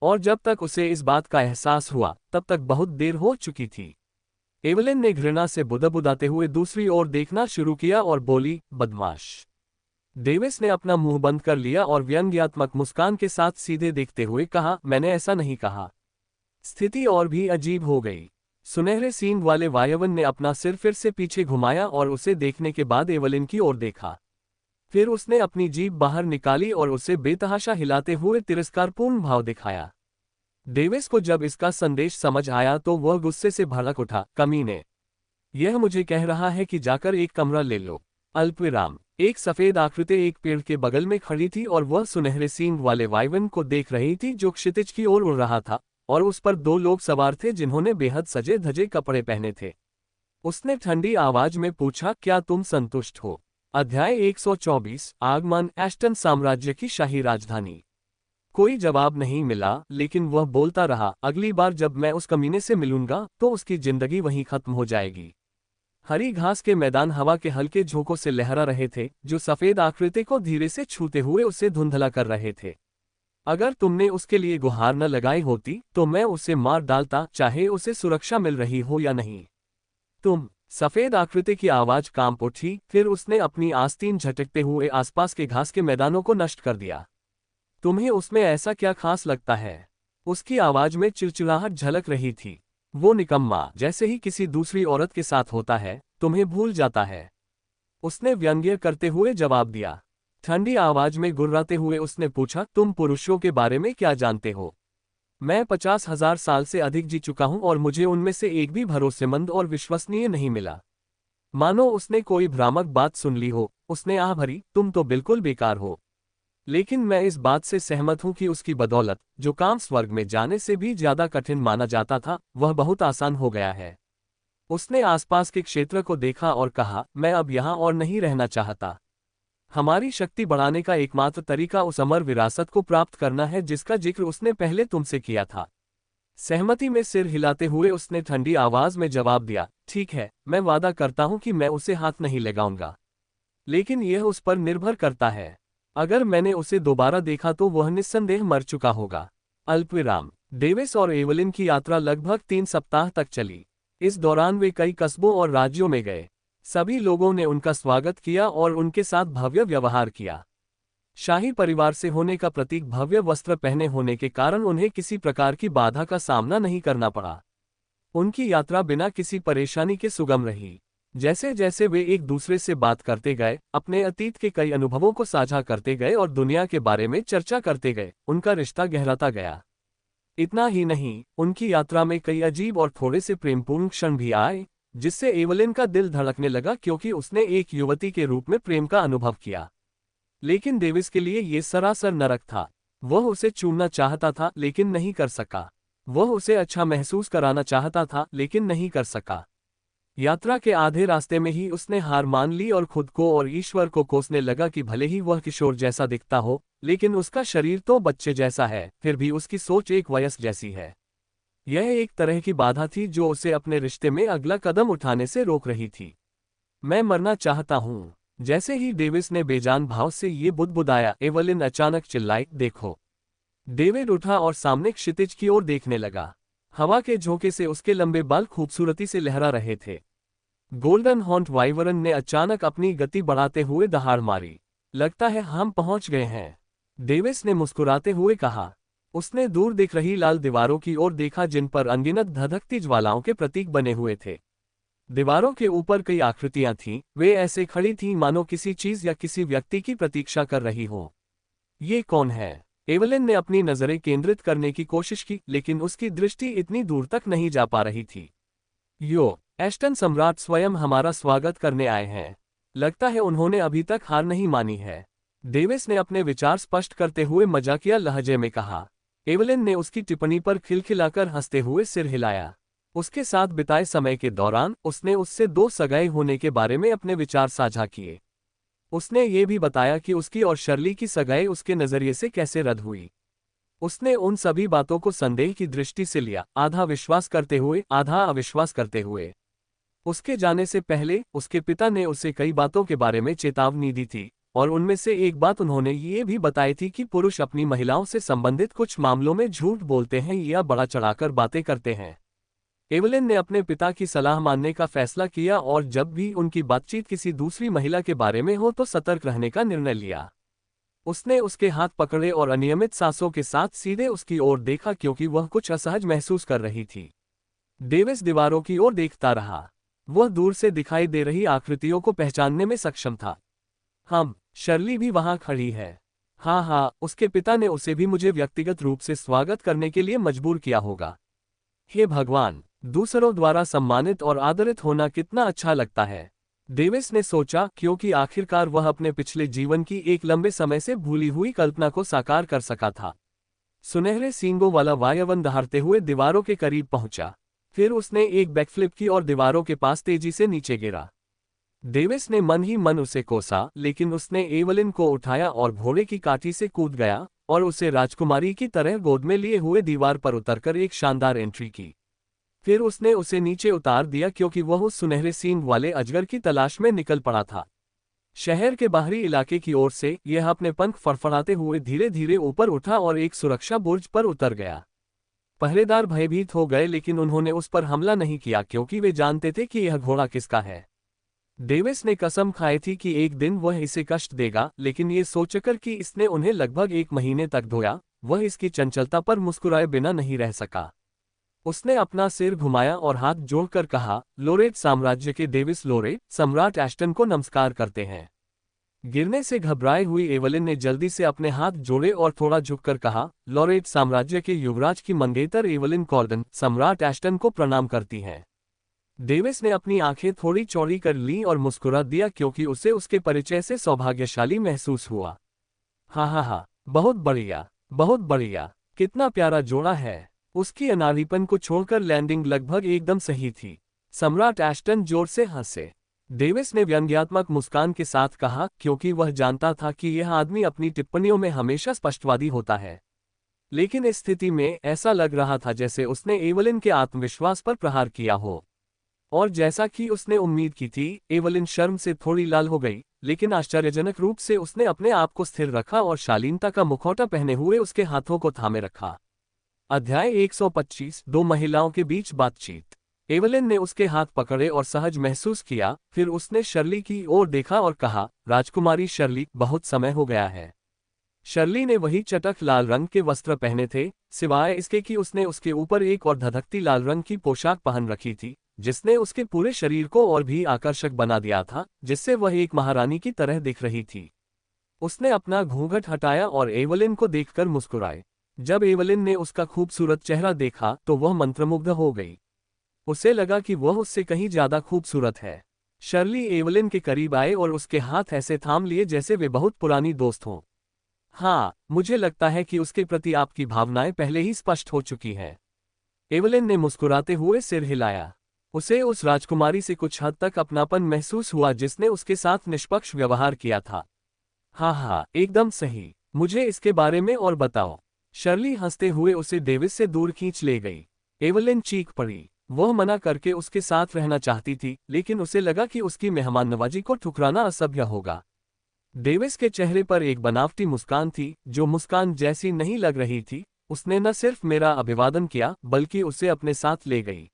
और जब तक उसे इस बात का एहसास हुआ तब तक बहुत देर हो चुकी थी। एवलिन ने घृणा से बुदबुदाते हुए दूसरी ओर देखना शुरू किया और बोली, बदमाश। डेविस ने अपना मुंह बंद कर लिया और व्यंग्यात्मक मुस्कान के साथ सीधे देखते हुए कहा, मैंने ऐसा नहीं कहा। स्थिति और भी अजीब हो गई। सुनहरे सींग वाले वायवन ने अपना सिर फिर से पीछे घुमाया और उसे देखने के बाद एवलिन की ओर देखा। फिर उसने अपनी जीभ बाहर निकाली और उसे बेतहाशा हिलाते हुए तिरस्कारपूर्ण भाव दिखाया। डेविस को जब इसका संदेश समझ आया तो वह गुस्से से भड़क उठा, कमीने! यह मुझे कह रहा है कि जाकर एक कमरा ले लो। अल्पविराम। एक सफेद आकृति एक पेड़ के बगल में खड़ी थी और वह सुनहरे सींग वाले वायवन को देख रही थी जो क्षितिज की ओर उड़ रहा था, और उस पर 2 लोग सवार थे जिन्होंने बेहद सजे धजे कपड़े पहने थे। उसने ठंडी आवाज में पूछा, क्या तुम संतुष्ट हो? अध्याय 124, आगमन एस्टन साम्राज्य की शाही राजधानी। कोई जवाब नहीं मिला, लेकिन वह बोलता रहा, अगली बार जब मैं उस कमीने से मिलूंगा तो उसकी जिंदगी वहीं खत्म हो जाएगी। हरी घास के मैदान हवा के हल्के झोंकों से लहरा रहे थे, जो सफेद आकृति को धीरे से छूते हुए उसे धुंधला कर रहे थे। अगर तुमने उसके लिए गुहार न लगाई होती तो मैं उसे मार डालता, चाहे उसे सुरक्षा मिल रही हो या नहीं। तुम। सफेद आकृति की आवाज कांप उठी, फिर उसने अपनी आस्तीन झटकते हुए आसपास के घास के मैदानों को नष्ट कर दिया। तुम्हें उसमें ऐसा क्या खास लगता है? उसकी आवाज में चिड़चिड़ाहट झलक रही थी। वो निकम्मा जैसे ही किसी दूसरी औरत के साथ होता है, तुम्हें भूल जाता है। उसने व्यंग्य करते हुए जवाब दिया। ठंडी आवाज में गुर्राते हुए उसने पूछा, तुम पुरुषों के बारे में क्या जानते हो? मैं 50,000 साल से अधिक जी चुका हूं और मुझे उनमें से एक भी भरोसेमंद और विश्वसनीय नहीं मिला। मानो उसने कोई भ्रामक बात सुन ली हो। उसने आह भरी, तुम तो बिल्कुल बेकार हो। लेकिन मैं इस बात से सहमत हूं कि उसकी बदौलत, जो काम स्वर्ग में जाने से भी ज्यादा कठिन माना जाता था, वह बहुत आसान हो गया है। उसने आसपास के क्षेत्र को देखा और कहा, मैं अब यहां और नहीं रहना चाहता। हमारी शक्ति बढ़ाने का एकमात्र तरीका उस अमर विरासत को प्राप्त करना है जिसका जिक्र उसने पहले तुमसे किया था। सहमति में सिर हिलाते हुए उसने ठंडी आवाज में जवाब दिया, ठीक है, मैं वादा करता हूं कि मैं उसे हाथ नहीं लगाऊंगा। लेकिन यह उस पर निर्भर करता है। अगर मैंने उसे दोबारा देखा तो वह निस्संदेह मर चुका होगा। अल्पविराम। डेविस और एवलिन की यात्रा लगभग 3 सप्ताह तक चली। इस दौरान वे कई कस्बों और राज्यों में गए। सभी लोगों ने उनका स्वागत किया और उनके साथ भव्य व्यवहार किया। शाही परिवार से होने का प्रतीक भव्य वस्त्र पहने होने के कारण उन्हें किसी प्रकार की बाधा का सामना नहीं करना पड़ा। उनकी यात्रा बिना किसी परेशानी के सुगम रही। जैसे जैसे वे एक दूसरे से बात करते गए, अपने अतीत के कई अनुभवों को साझा करते गए और दुनिया के बारे में चर्चा करते गए, उनका रिश्ता गहराता गया। इतना ही नहीं, उनकी यात्रा में कई अजीब और थोड़े से प्रेमपूर्ण क्षण भी आए, जिससे एवलिन का दिल धड़कने लगा क्योंकि उसने एक युवती के रूप में प्रेम का अनुभव किया। लेकिन डेविस के लिए ये सरासर नरक था। वह उसे चूमना चाहता था लेकिन नहीं कर सका। वह उसे अच्छा महसूस कराना चाहता था लेकिन नहीं कर सका। यात्रा के आधे रास्ते में ही उसने हार मान ली और खुद को और ईश्वर को कोसने लगा कि भले ही वह किशोर जैसा दिखता हो, लेकिन उसका शरीर तो बच्चे जैसा है, फिर भी उसकी सोच एक वयस्क जैसी है। यह एक तरह की बाधा थी जो उसे अपने रिश्ते में अगला कदम उठाने से रोक रही थी। मैं मरना चाहता हूँ। जैसे ही डेविस ने बेजान भाव से ये बुदबुदाया, एवलिन अचानक चिल्लाई, देखो। डेविड उठा और सामने क्षितिज की ओर देखने लगा। हवा के झोंके से उसके लंबे बाल खूबसूरती से लहरा रहे थे। गोल्डन हॉर्न वाइवरन ने अचानक अपनी गति बढ़ाते हुए दहाड़ मारी। लगता है हम पहुंच गए हैं, डेविस ने मुस्कुराते हुए कहा। उसने दूर दिख रही लाल दीवारों की ओर देखा जिन पर अनगिनत धधकती ज्वालाओं के प्रतीक बने हुए थे। दीवारों के ऊपर कई आकृतियां थीं, वे ऐसे खड़ी थीं मानो किसी चीज या किसी व्यक्ति की प्रतीक्षा कर रही हो। ये कौन है? एवलिन ने अपनी नजरें केंद्रित करने की कोशिश की, लेकिन उसकी दृष्टि इतनी दूर तक नहीं जा पा रही थी। यो, एस्टन सम्राट स्वयं हमारा स्वागत करने आए हैं। लगता है उन्होंने अभी तक हार नहीं मानी है, डेविस ने अपने विचार स्पष्ट करते हुए मजाकिया लहजे में कहा। एवलिन ने उसकी टिप्पणी पर खिलखिलाकर हंसते हुए सिर हिलाया। उसके साथ बिताए समय के दौरान उसने उससे 2 सगाई होने के बारे में अपने विचार साझा किए। उसने ये भी बताया कि उसकी और शर्ली की सगाई उसके नजरिए से कैसे रद्द हुई। उसने उन सभी बातों को संदेह की दृष्टि से लिया, आधा विश्वास करते हुए, आधा अविश्वास करते हुए। उसके जाने से पहले उसके पिता ने उसे कई बातों के बारे में चेतावनी दी थी, और उनमें से एक बात उन्होंने ये भी बताई थी कि पुरुष अपनी महिलाओं से संबंधित कुछ मामलों में झूठ बोलते हैं या बढ़ा चढ़ाकर बातें करते हैं। एवलिन ने अपने पिता की सलाह मानने का फैसला किया और जब भी उनकी बातचीत किसी दूसरी महिला के बारे में हो तो सतर्क रहने का निर्णय लिया। उसने उसके हाथ पकड़े और अनियमित सांसों के साथ सीधे उसकी ओर देखा क्योंकि वह कुछ असहज महसूस कर रही थी। डेविस दीवारों की ओर देखता रहा। वह दूर से दिखाई दे रही आकृतियों को पहचानने में सक्षम था। शर्ली भी वहां खड़ी है। हाँ, उसके पिता ने उसे भी मुझे व्यक्तिगत रूप से स्वागत करने के लिए मजबूर किया होगा। हे भगवान, दूसरों द्वारा सम्मानित और आदरित होना कितना अच्छा लगता है, डेविस ने सोचा, क्योंकि आखिरकार वह अपने पिछले जीवन की एक लंबे समय से भूली हुई कल्पना को साकार कर सका था। सुनहरे सींगों वाला वायवन दहाड़ते हुए दीवारों के करीब पहुंचा। फिर उसने एक बैकफ्लिप की और दीवारों के पास तेजी से नीचे गिरा। डेविस ने मन ही मन उसे कोसा, लेकिन उसने एवलिन को उठाया और घोड़े की काठी से कूद गया और उसे राजकुमारी की तरह गोद में लिए हुए दीवार पर उतरकर एक शानदार एंट्री की। फिर उसने उसे नीचे उतार दिया क्योंकि वह उस सुनहरे सींग वाले अजगर की तलाश में निकल पड़ा था। शहर के बाहरी इलाके की ओर से यह अपने पंख फड़फड़ाते हुए धीरे धीरे ऊपर उठा और एक सुरक्षा बुर्ज पर उतर गया। पहरेदार भयभीत हो गए, लेकिन उन्होंने उस पर हमला नहीं किया क्योंकि वे जानते थे कि यह घोड़ा किसका है। डेविस ने कसम खाई थी कि एक दिन वह इसे कष्ट देगा, लेकिन ये सोचकर कि इसने उन्हें लगभग 1 महीने तक धोया, वह इसकी चंचलता पर मुस्कुराए बिना नहीं रह सका। उसने अपना सिर घुमाया और हाथ जोड़कर कहा, लोरेट साम्राज्य के डेविस लोरेट, सम्राट एस्टन को नमस्कार करते हैं। गिरने से घबराई हुई एवलिन ने जल्दी से अपने हाथ जोड़े और थोड़ा झुककर कहा, लोरेट साम्राज्य के युवराज की मंगेतर एवलिन कॉर्डन, सम्राट एस्टन को प्रणाम करती हैं। डेविस ने अपनी आंखें थोड़ी चौड़ी कर लीं और मुस्कुरा दिया क्योंकि उसे उसके परिचय से सौभाग्यशाली महसूस हुआ। हाँ, बहुत बढ़िया, बहुत बढ़िया, कितना प्यारा जोड़ा है। उसकी अनाड़ीपन को छोड़कर लैंडिंग लगभग एकदम सही थी। सम्राट एस्टन जोर से हंसे। डेविस ने व्यंग्यात्मक मुस्कान के साथ कहा, क्योंकि वह जानता था कि यह आदमी अपनी टिप्पणियों में हमेशा स्पष्टवादी होता है। लेकिन इस स्थिति में ऐसा लग रहा था जैसे उसने एवलिन के आत्मविश्वास पर प्रहार किया हो। और जैसा कि उसने उम्मीद की थी, एवलिन शर्म से थोड़ी लाल हो गई, लेकिन आश्चर्यजनक रूप से उसने अपने आप को स्थिर रखा और शालीनता का मुखौटा पहने हुए उसके हाथों को थामे रखा। अध्याय 125, 2 महिलाओं के बीच बातचीत। एवलिन ने उसके हाथ पकड़े और सहज महसूस किया। फिर उसने शर्ली की ओर देखा और कहा, राजकुमारी शर्ली, बहुत समय हो गया है। शर्ली ने वही चटक लाल रंग के वस्त्र पहने थे, सिवाय इसके कि उसने उसके ऊपर एक और धधकती लाल रंग की पोशाक पहन रखी थी, जिसने उसके पूरे शरीर को और भी आकर्षक बना दिया था, जिससे वह एक महारानी की तरह दिख रही थी। उसने अपना घूंघट हटाया और एवलिन को देखकर मुस्कुराए। जब एवलिन ने उसका खूबसूरत चेहरा देखा तो वह मंत्रमुग्ध हो गई। उसे लगा कि वह उससे कहीं ज्यादा खूबसूरत है। शर्ली एवलिन के करीब आए और उसके हाथ ऐसे थाम लिए जैसे वे बहुत पुरानी दोस्त हों। हाँ, मुझे लगता है कि उसके प्रति आपकी भावनाएं पहले ही स्पष्ट हो चुकी हैं। एवलिन ने मुस्कुराते हुए सिर हिलाया। उसे उस राजकुमारी से कुछ हद तक अपनापन महसूस हुआ जिसने उसके साथ निष्पक्ष व्यवहार किया था। हाँ, एकदम सही, मुझे इसके बारे में और बताओ। शर्ली हंसते हुए उसे डेविस से दूर खींच ले गई। एवलिन चीख पड़ी। वह मना करके उसके साथ रहना चाहती थी, लेकिन उसे लगा कि उसकी मेहमाननवाजी को ठुकराना असभ्य होगा। डेविस के चेहरे पर एक बनावटी मुस्कान थी, जो मुस्कान जैसी नहीं लग रही थी। उसने न सिर्फ मेरा अभिवादन किया, बल्कि उसे अपने साथ ले गई।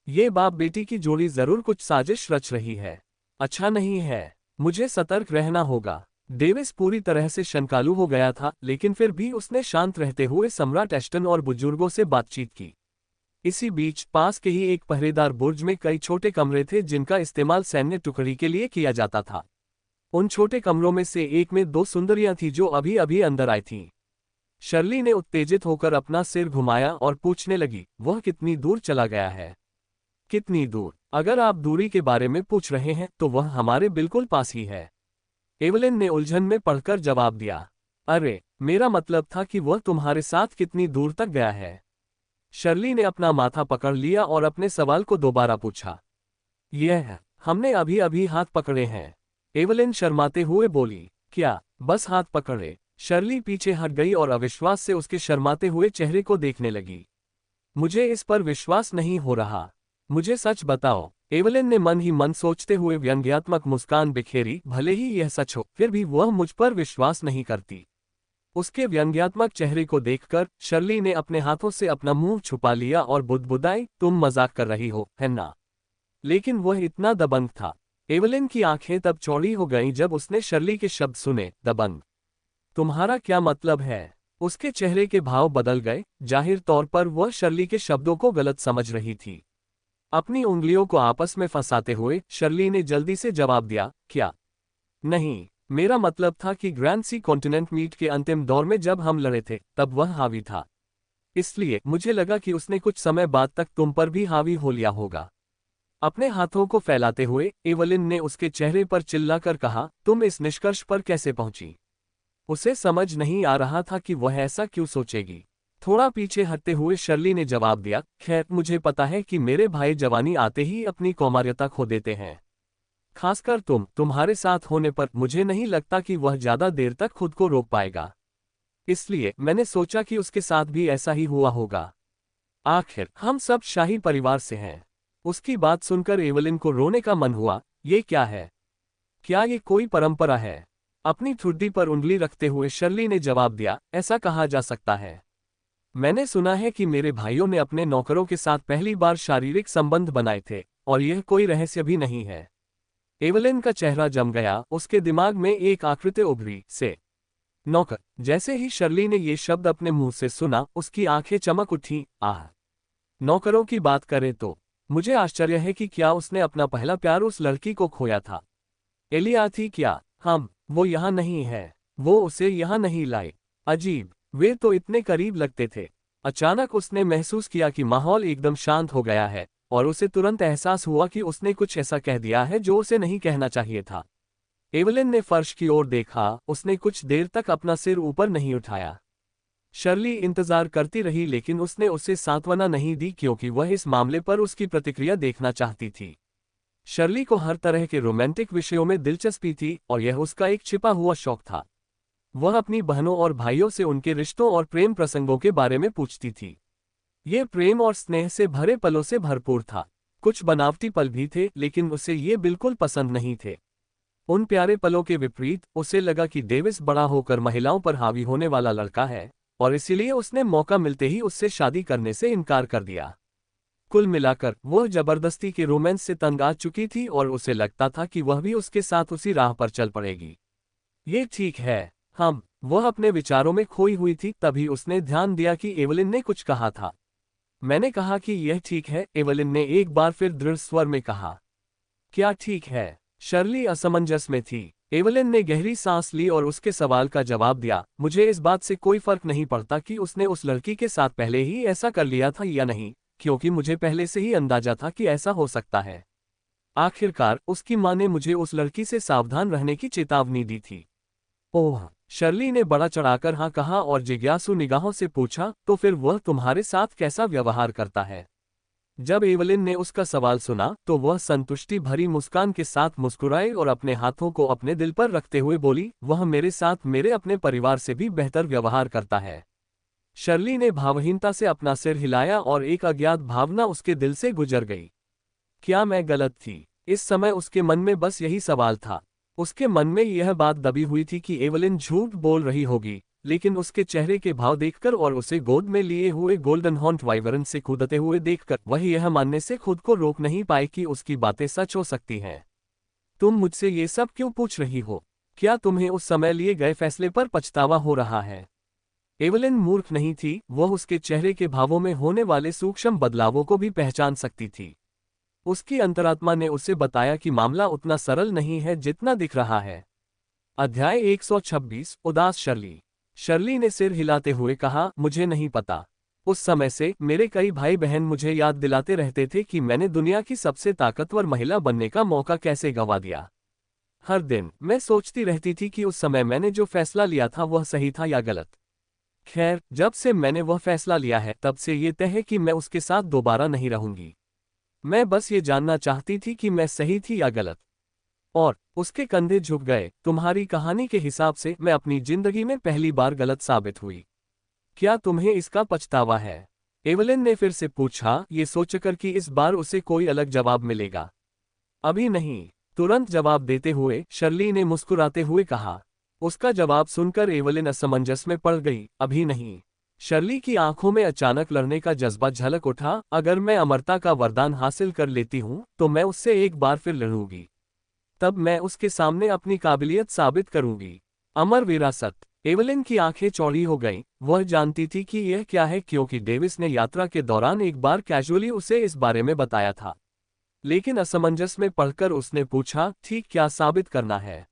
ये बाप बेटी की जोड़ी जरूर कुछ साजिश रच रही है। अच्छा नहीं है, मुझे सतर्क रहना होगा। डेविस पूरी तरह से शंकालु हो गया था, लेकिन फिर भी उसने शांत रहते हुए सम्राट एस्टन और बुजुर्गों से बातचीत की। इसी बीच पास के ही एक पहरेदार बुर्ज में कई छोटे कमरे थे जिनका इस्तेमाल सैन्य टुकड़ी के लिए किया जाता था। उन छोटे कमरों में से एक में 2 सुंदरियां थीं जो अभी अभी अंदर आई थीं। शर्ली ने उत्तेजित होकर अपना सिर घुमाया और पूछने लगी, वह कितनी दूर चला गया है? कितनी दूर? अगर आप दूरी के बारे में पूछ रहे हैं तो वह हमारे बिल्कुल पास ही है। एवलिन ने उलझन में पढ़कर जवाब दिया। अरे, मेरा मतलब था कि वह तुम्हारे साथ कितनी दूर तक गया है। शर्ली ने अपना माथा पकड़ लिया और अपने सवाल को दोबारा पूछा। यह, हमने अभी अभी हाथ पकड़े हैं। एवलिन शर्माते हुए बोली। क्या, बस हाथ पकड़े? शर्ली पीछे हट गई और अविश्वास से उसके शर्माते हुए चेहरे को देखने लगी। मुझे इस पर विश्वास नहीं हो रहा। मुझे सच बताओ। एवलिन ने मन ही मन सोचते हुए व्यंग्यात्मक मुस्कान बिखेरी। भले ही यह सच हो, फिर भी वह मुझ पर विश्वास नहीं करती। उसके व्यंग्यात्मक चेहरे को देखकर शर्ली ने अपने हाथों से अपना मुंह छुपा लिया और बुदबुदाई, तुम मजाक कर रही हो, है ना? लेकिन वह इतना दबंग था। एवलिन की आंखें तब चौड़ी हो गईं जब उसने शर्ली के शब्द सुने, दबंग। तुम्हारा क्या मतलब है? उसके चेहरे के भाव बदल गए, जाहिर तौर पर वह शर्ली के शब्दों को गलत समझ रही थी। अपनी उंगलियों को आपस में फंसाते हुए शर्ली ने जल्दी से जवाब दिया, क्या? नहीं, मेरा मतलब था कि ग्रैंड सी कॉन्टिनेंट मीट के अंतिम दौर में जब हम लड़े थे तब वह हावी था। इसलिए मुझे लगा कि उसने कुछ समय बाद तक तुम पर भी हावी हो लिया होगा। अपने हाथों को फैलाते हुए एवलिन ने उसके चेहरे पर चिल्लाकर कहा, तुम इस निष्कर्ष पर कैसे पहुंची? उसे समझ नहीं आ रहा था कि वह ऐसा क्यों सोचेगी। थोड़ा पीछे हटते हुए शर्ली ने जवाब दिया, खैर मुझे पता है कि मेरे भाई जवानी आते ही अपनी कौमार्यता खो देते हैं। खासकर तुम्हारे साथ होने पर मुझे नहीं लगता कि वह ज्यादा देर तक खुद को रोक पाएगा। इसलिए मैंने सोचा कि उसके साथ भी ऐसा ही हुआ होगा। आखिर हम सब शाही परिवार से हैं। उसकी बात सुनकर एवलिन को रोने का मन हुआ। ये क्या है? क्या ये कोई परंपरा है? अपनी ठुड्डी पर उंगली रखते हुए शर्ली ने जवाब दिया, ऐसा कहा जा सकता है। मैंने सुना है कि मेरे भाइयों ने अपने नौकरों के साथ पहली बार शारीरिक संबंध बनाए थे, और यह कोई रहस्य भी नहीं है। एवलिन का चेहरा जम गया, उसके दिमाग में एक आकृति उभरी, से नौकर। जैसे ही शर्ली ने ये शब्द अपने मुंह से सुना, उसकी आंखें चमक उठी। आह! नौकरों की बात करें तो मुझे आश्चर्य है कि क्या उसने अपना पहला प्यार उस लड़की को खोया था। एलिया थी क्या? वो यहाँ नहीं है। वो उसे यहाँ नहीं लाए। अजीब, वे तो इतने करीब लगते थे। अचानक उसने महसूस किया कि माहौल एकदम शांत हो गया है, और उसे तुरंत एहसास हुआ कि उसने कुछ ऐसा कह दिया है जो उसे नहीं कहना चाहिए था। एवलिन ने फर्श की ओर देखा, उसने कुछ देर तक अपना सिर ऊपर नहीं उठाया। शर्ली इंतजार करती रही, लेकिन उसने उसे सांत्वना नहीं दी क्योंकि वह इस मामले पर उसकी प्रतिक्रिया देखना चाहती थी। शर्ली को हर तरह के रोमांटिक विषयों में दिलचस्पी थी, और यह उसका एक छिपा हुआ शौक था। वह अपनी बहनों और भाइयों से उनके रिश्तों और प्रेम प्रसंगों के बारे में पूछती थी। ये प्रेम और स्नेह से भरे पलों से भरपूर था। कुछ बनावटी पल भी थे, लेकिन उसे ये बिल्कुल पसंद नहीं थे। उन प्यारे पलों के विपरीत उसे लगा कि डेविस बड़ा होकर महिलाओं पर हावी होने वाला लड़का है, और इसीलिए उसने मौका मिलते ही उससे शादी करने से इनकार कर दिया। कुल मिलाकर वह जबरदस्ती के रोमांस से तंग आ चुकी थी, और उसे लगता था कि वह भी उसके साथ उसी राह पर चल पड़ेगी। ये ठीक है। वह अपने विचारों में खोई हुई थी, तभी उसने ध्यान दिया कि एवलिन ने कुछ कहा था। मैंने कहा कि यह ठीक है, एवलिन ने एक बार फिर दृढ़ स्वर में कहा। क्या ठीक है? शर्ली असमंजस में थी। एवलिन ने गहरी सांस ली और उसके सवाल का जवाब दिया, मुझे इस बात से कोई फर्क नहीं पड़ता कि उसने उस लड़की के साथ पहले ही ऐसा कर लिया था या नहीं, क्योंकि मुझे पहले से ही अंदाजा था कि ऐसा हो सकता है। आखिरकार उसकी मां ने मुझे उस लड़की से सावधान रहने की चेतावनी दी थी। ओह! शर्ली ने बड़ा चढ़ाकर हाँ कहा और जिज्ञासु निगाहों से पूछा, तो फिर वह तुम्हारे साथ कैसा व्यवहार करता है? जब एवलिन ने उसका सवाल सुना तो वह संतुष्टि भरी मुस्कान के साथ मुस्कुराई और अपने हाथों को अपने दिल पर रखते हुए बोली, वह मेरे साथ मेरे अपने परिवार से भी बेहतर व्यवहार करता है। शर्ली ने भावहीनता से अपना सिर हिलाया और एक अज्ञात भावना उसके दिल से गुजर गई। क्या मैं गलत थी? इस समय उसके मन में बस यही सवाल था। उसके मन में यह बात दबी हुई थी कि एवलिन झूठ बोल रही होगी, लेकिन उसके चेहरे के भाव देखकर और उसे गोद में लिए हुए गोल्डन हॉर्न वाइवरन से कूदते हुए देखकर वह यह मानने से खुद को रोक नहीं पाई कि उसकी बातें सच हो सकती हैं। तुम मुझसे ये सब क्यों पूछ रही हो? क्या तुम्हें उस समय लिए गए फैसले पर पछतावा हो रहा है? एवलिन मूर्ख नहीं थी, वह उसके चेहरे के भावों में होने वाले सूक्ष्म बदलावों को भी पहचान सकती थी। उसकी अंतरात्मा ने उसे बताया कि मामला उतना सरल नहीं है जितना दिख रहा है। अध्याय 126 उदास शर्ली। शर्ली ने सिर हिलाते हुए कहा, मुझे नहीं पता। उस समय से मेरे कई भाई बहन मुझे याद दिलाते रहते थे कि मैंने दुनिया की सबसे ताकतवर महिला बनने का मौका कैसे गंवा दिया। हर दिन मैं सोचती रहती थी कि उस समय मैंने जो फैसला लिया था वह सही था या गलत। खैर, जब से मैंने वह फैसला लिया है तब से ये तय है कि मैं उसके साथ दोबारा नहीं रहूंगी। मैं बस ये जानना चाहती थी कि मैं सही थी या गलत। और उसके कंधे झुक गए। तुम्हारी कहानी के हिसाब से मैं अपनी जिंदगी में पहली बार गलत साबित हुई। क्या तुम्हें इसका पछतावा है? एवलिन ने फिर से पूछा, ये सोचकर कि इस बार उसे कोई अलग जवाब मिलेगा। अभी नहीं, तुरंत जवाब देते हुए शर्ली ने मुस्कुराते हुए कहा। उसका जवाब सुनकर एवलिन असमंजस में पड़ गई। अभी नहीं। शर्ली की आंखों में अचानक लड़ने का जज्बा झलक उठा। अगर मैं अमरता का वरदान हासिल कर लेती हूं तो मैं उससे एक बार फिर लड़ूंगी। तब मैं उसके सामने अपनी काबिलियत साबित करूंगी। अमर विरासत। एवलिन की आंखें चौड़ी हो गईं। वह जानती थी कि यह क्या है, क्योंकि डेविस ने यात्रा के दौरान एक बार कैजुअली उसे इस बारे में बताया था। लेकिन असमंजस में पढ़कर उसने पूछा, ठीक क्या साबित करना है?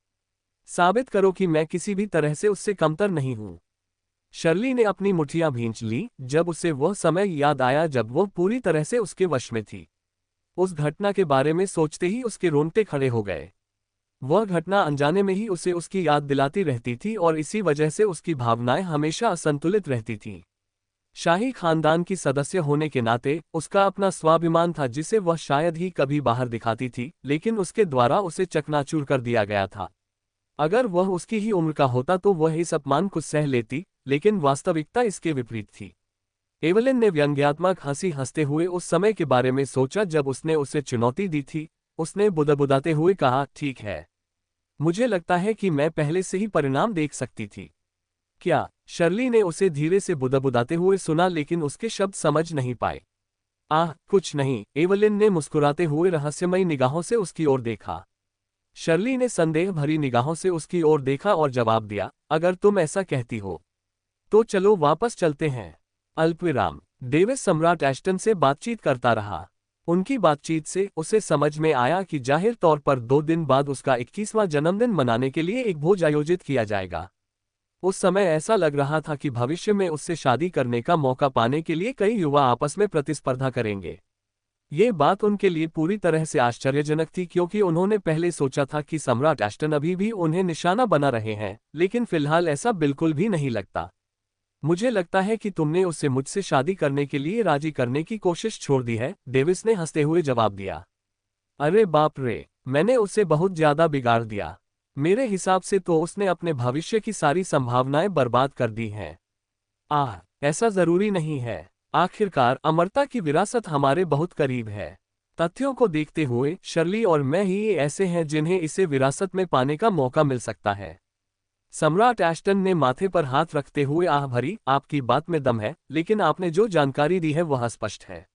साबित करो कि मैं किसी भी तरह से उससे कमतर नहीं हूं। शर्ली ने अपनी मुठ्ठियां भींच ली जब उसे वह समय याद आया जब वह पूरी तरह से उसके वश में थी। उस घटना के बारे में सोचते ही उसके रोंगटे खड़े हो गए। वह घटना अनजाने में ही उसे उसकी याद दिलाती रहती थी और इसी वजह से उसकी भावनाएं हमेशा असंतुलित रहती थीं। शाही खानदान की सदस्य होने के नाते उसका अपना स्वाभिमान था जिसे वह शायद ही कभी बाहर दिखाती थी, लेकिन उसके द्वारा उसे चकनाचूर कर दिया गया था। अगर वह उसकी ही उम्र का होता तो वह इस अपमान को सह लेती, लेकिन वास्तविकता इसके विपरीत थी। एवलिन ने व्यंग्यात्मक हंसी हंसते हुए उस समय के बारे में सोचा जब उसने उसे चुनौती दी थी। उसने बुदबुदाते हुए कहा, ठीक है। मुझे लगता है कि मैं पहले से ही परिणाम देख सकती थी। क्या? शर्ली ने उसे धीरे से बुदबुदाते हुए सुना, लेकिन उसके शब्द समझ नहीं पाए। कुछ नहीं। एवलिन ने मुस्कुराते हुए रहस्यमयी निगाहों से उसकी ओर देखा। शर्ली ने संदेह भरी निगाहों से उसकी ओर देखा और जवाब दिया, अगर तुम ऐसा कहती हो तो चलो वापस चलते हैं। अल्पविराम। डेविस सम्राट एश्टन से बातचीत करता रहा। उनकी बातचीत से उसे समझ में आया कि जाहिर तौर पर 2 दिन बाद उसका 21वां जन्मदिन मनाने के लिए एक भोज आयोजित किया जाएगा। उस समय ऐसा लग रहा था कि भविष्य में उससे शादी करने का मौका पाने के लिए कई युवा आपस में प्रतिस्पर्धा करेंगे। ये बात उनके लिए पूरी तरह से आश्चर्यजनक थी, क्योंकि उन्होंने पहले सोचा था कि सम्राट एश्टन अभी भी उन्हें निशाना बना रहे हैं, लेकिन फिलहाल ऐसा बिल्कुल भी नहीं लगता। मुझे लगता है कि तुमने उसे मुझसे शादी करने के लिए राजी करने की कोशिश छोड़ दी है, डेविस ने हंसते हुए जवाब दिया। अरे बाप रे, मैंने उसे बहुत ज्यादा बिगाड़ दिया। मेरे हिसाब से तो उसने अपने भविष्य की सारी संभावनाएं बर्बाद कर दी हैं। ऐसा जरूरी नहीं है। आखिरकार अमरता की विरासत हमारे बहुत करीब है। तथ्यों को देखते हुए शर्ली और मैं ही ऐसे हैं जिन्हें इसे विरासत में पाने का मौका मिल सकता है। सम्राट एश्टन ने माथे पर हाथ रखते हुए आह भरी, आपकी बात में दम है, लेकिन आपने जो जानकारी दी है वह स्पष्ट है।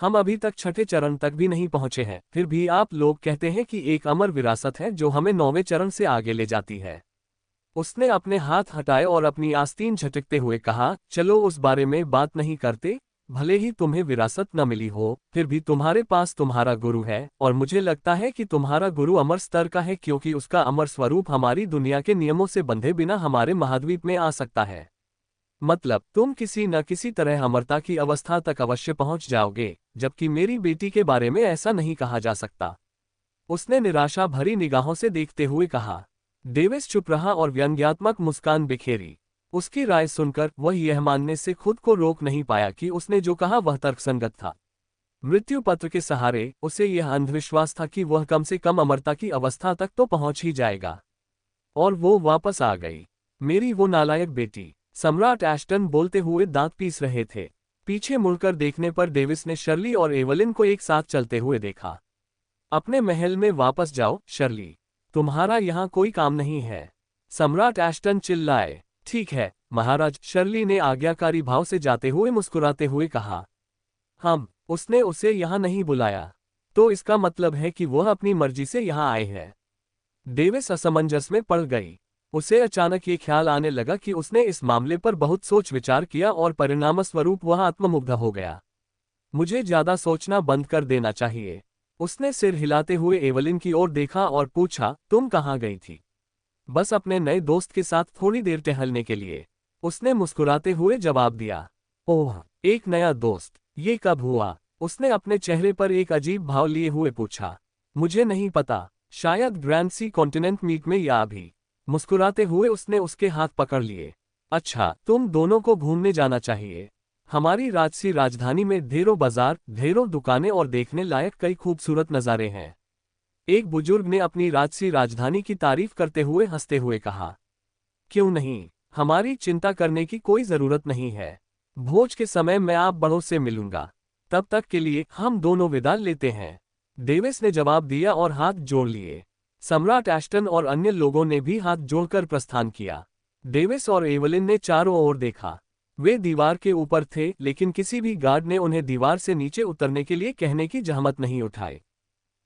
हम अभी तक 6ठे चरण तक भी नहीं पहुंचे हैं, फिर भी आप लोग कहते हैं कि एक अमर विरासत है जो हमें 9वें चरण से आगे ले जाती है। उसने अपने हाथ हटाए और अपनी आस्तीन झटकते हुए कहा, चलो उस बारे में बात नहीं करते। भले ही तुम्हें विरासत न मिली हो, फिर भी तुम्हारे पास तुम्हारा गुरु है, और मुझे लगता है कि तुम्हारा गुरु अमर स्तर का है, क्योंकि उसका अमर स्वरूप हमारी दुनिया के नियमों से बंधे बिना हमारे महाद्वीप में आ सकता है। मतलब तुम किसी न किसी तरह अमरता की अवस्था तक अवश्य पहुंच जाओगे, जबकि मेरी बेटी के बारे में ऐसा नहीं कहा जा सकता। उसने निराशा भरी निगाहों से देखते हुए कहा। डेविस चुप रहा और व्यंग्यात्मक मुस्कान बिखेरी। उसकी राय सुनकर वह यह मानने से खुद को रोक नहीं पाया कि उसने जो कहा वह तर्कसंगत था। मृत्यु पत्र के सहारे उसे यह अंधविश्वास था कि वह कम से कम अमरता की अवस्था तक तो पहुंच ही जाएगा। और वो वापस आ गई। मेरी वो नालायक बेटी। सम्राट एश्टन बोलते हुए दांत पीस रहे थे। पीछे मुड़कर देखने पर डेविस ने शर्ली और एवलिन को एक साथ चलते हुए देखा। अपने महल में वापस जाओ शर्ली, तुम्हारा यहाँ कोई काम नहीं है। सम्राट एश्टन चिल्लाए। ठीक है महाराज, शर्ली ने आज्ञाकारी भाव से जाते हुए मुस्कुराते हुए कहा। उसने उसे यहाँ नहीं बुलाया, तो इसका मतलब है कि वह अपनी मर्जी से यहाँ आए हैं। डेविस असमंजस में पड़ गई। उसे अचानक ये ख्याल आने लगा कि उसने इस मामले पर बहुत सोच विचार किया और परिणामस्वरूप वह आत्ममुग्ध हो गया। मुझे ज्यादा सोचना बंद कर देना चाहिए। उसने सिर हिलाते हुए एवलिन की ओर देखा और पूछा, तुम कहाँ गई थी? बस अपने नए दोस्त के साथ थोड़ी देर टहलने के लिए, उसने मुस्कुराते हुए जवाब दिया। ओह, एक नया दोस्त, ये कब हुआ? उसने अपने चेहरे पर एक अजीब भाव लिए हुए पूछा। मुझे नहीं पता, शायद ग्रैंड सी कॉन्टिनेंट मीट में या अभी। मुस्कुराते हुए उसने उसके हाथ पकड़ लिए। अच्छा, तुम दोनों को घूमने जाना चाहिए। हमारी राजसी राजधानी में ढेरों बाजार, ढेरों दुकानें और देखने लायक कई खूबसूरत नज़ारे हैं। एक बुजुर्ग ने अपनी राजसी राजधानी की तारीफ करते हुए हंसते हुए कहा। क्यों नहीं, हमारी चिंता करने की कोई जरूरत नहीं है। भोज के समय मैं आप बड़ों से मिलूंगा। तब तक के लिए हम दोनों विदा लेते हैं। डेविस ने जवाब दिया और हाथ जोड़ लिए। सम्राट एश्टन और अन्य लोगों ने भी हाथ जोड़कर प्रस्थान किया। डेविस और एवलिन ने चारों ओर देखा। वे दीवार के ऊपर थे, लेकिन किसी भी गार्ड ने उन्हें दीवार से नीचे उतरने के लिए कहने की जहमत नहीं उठाई।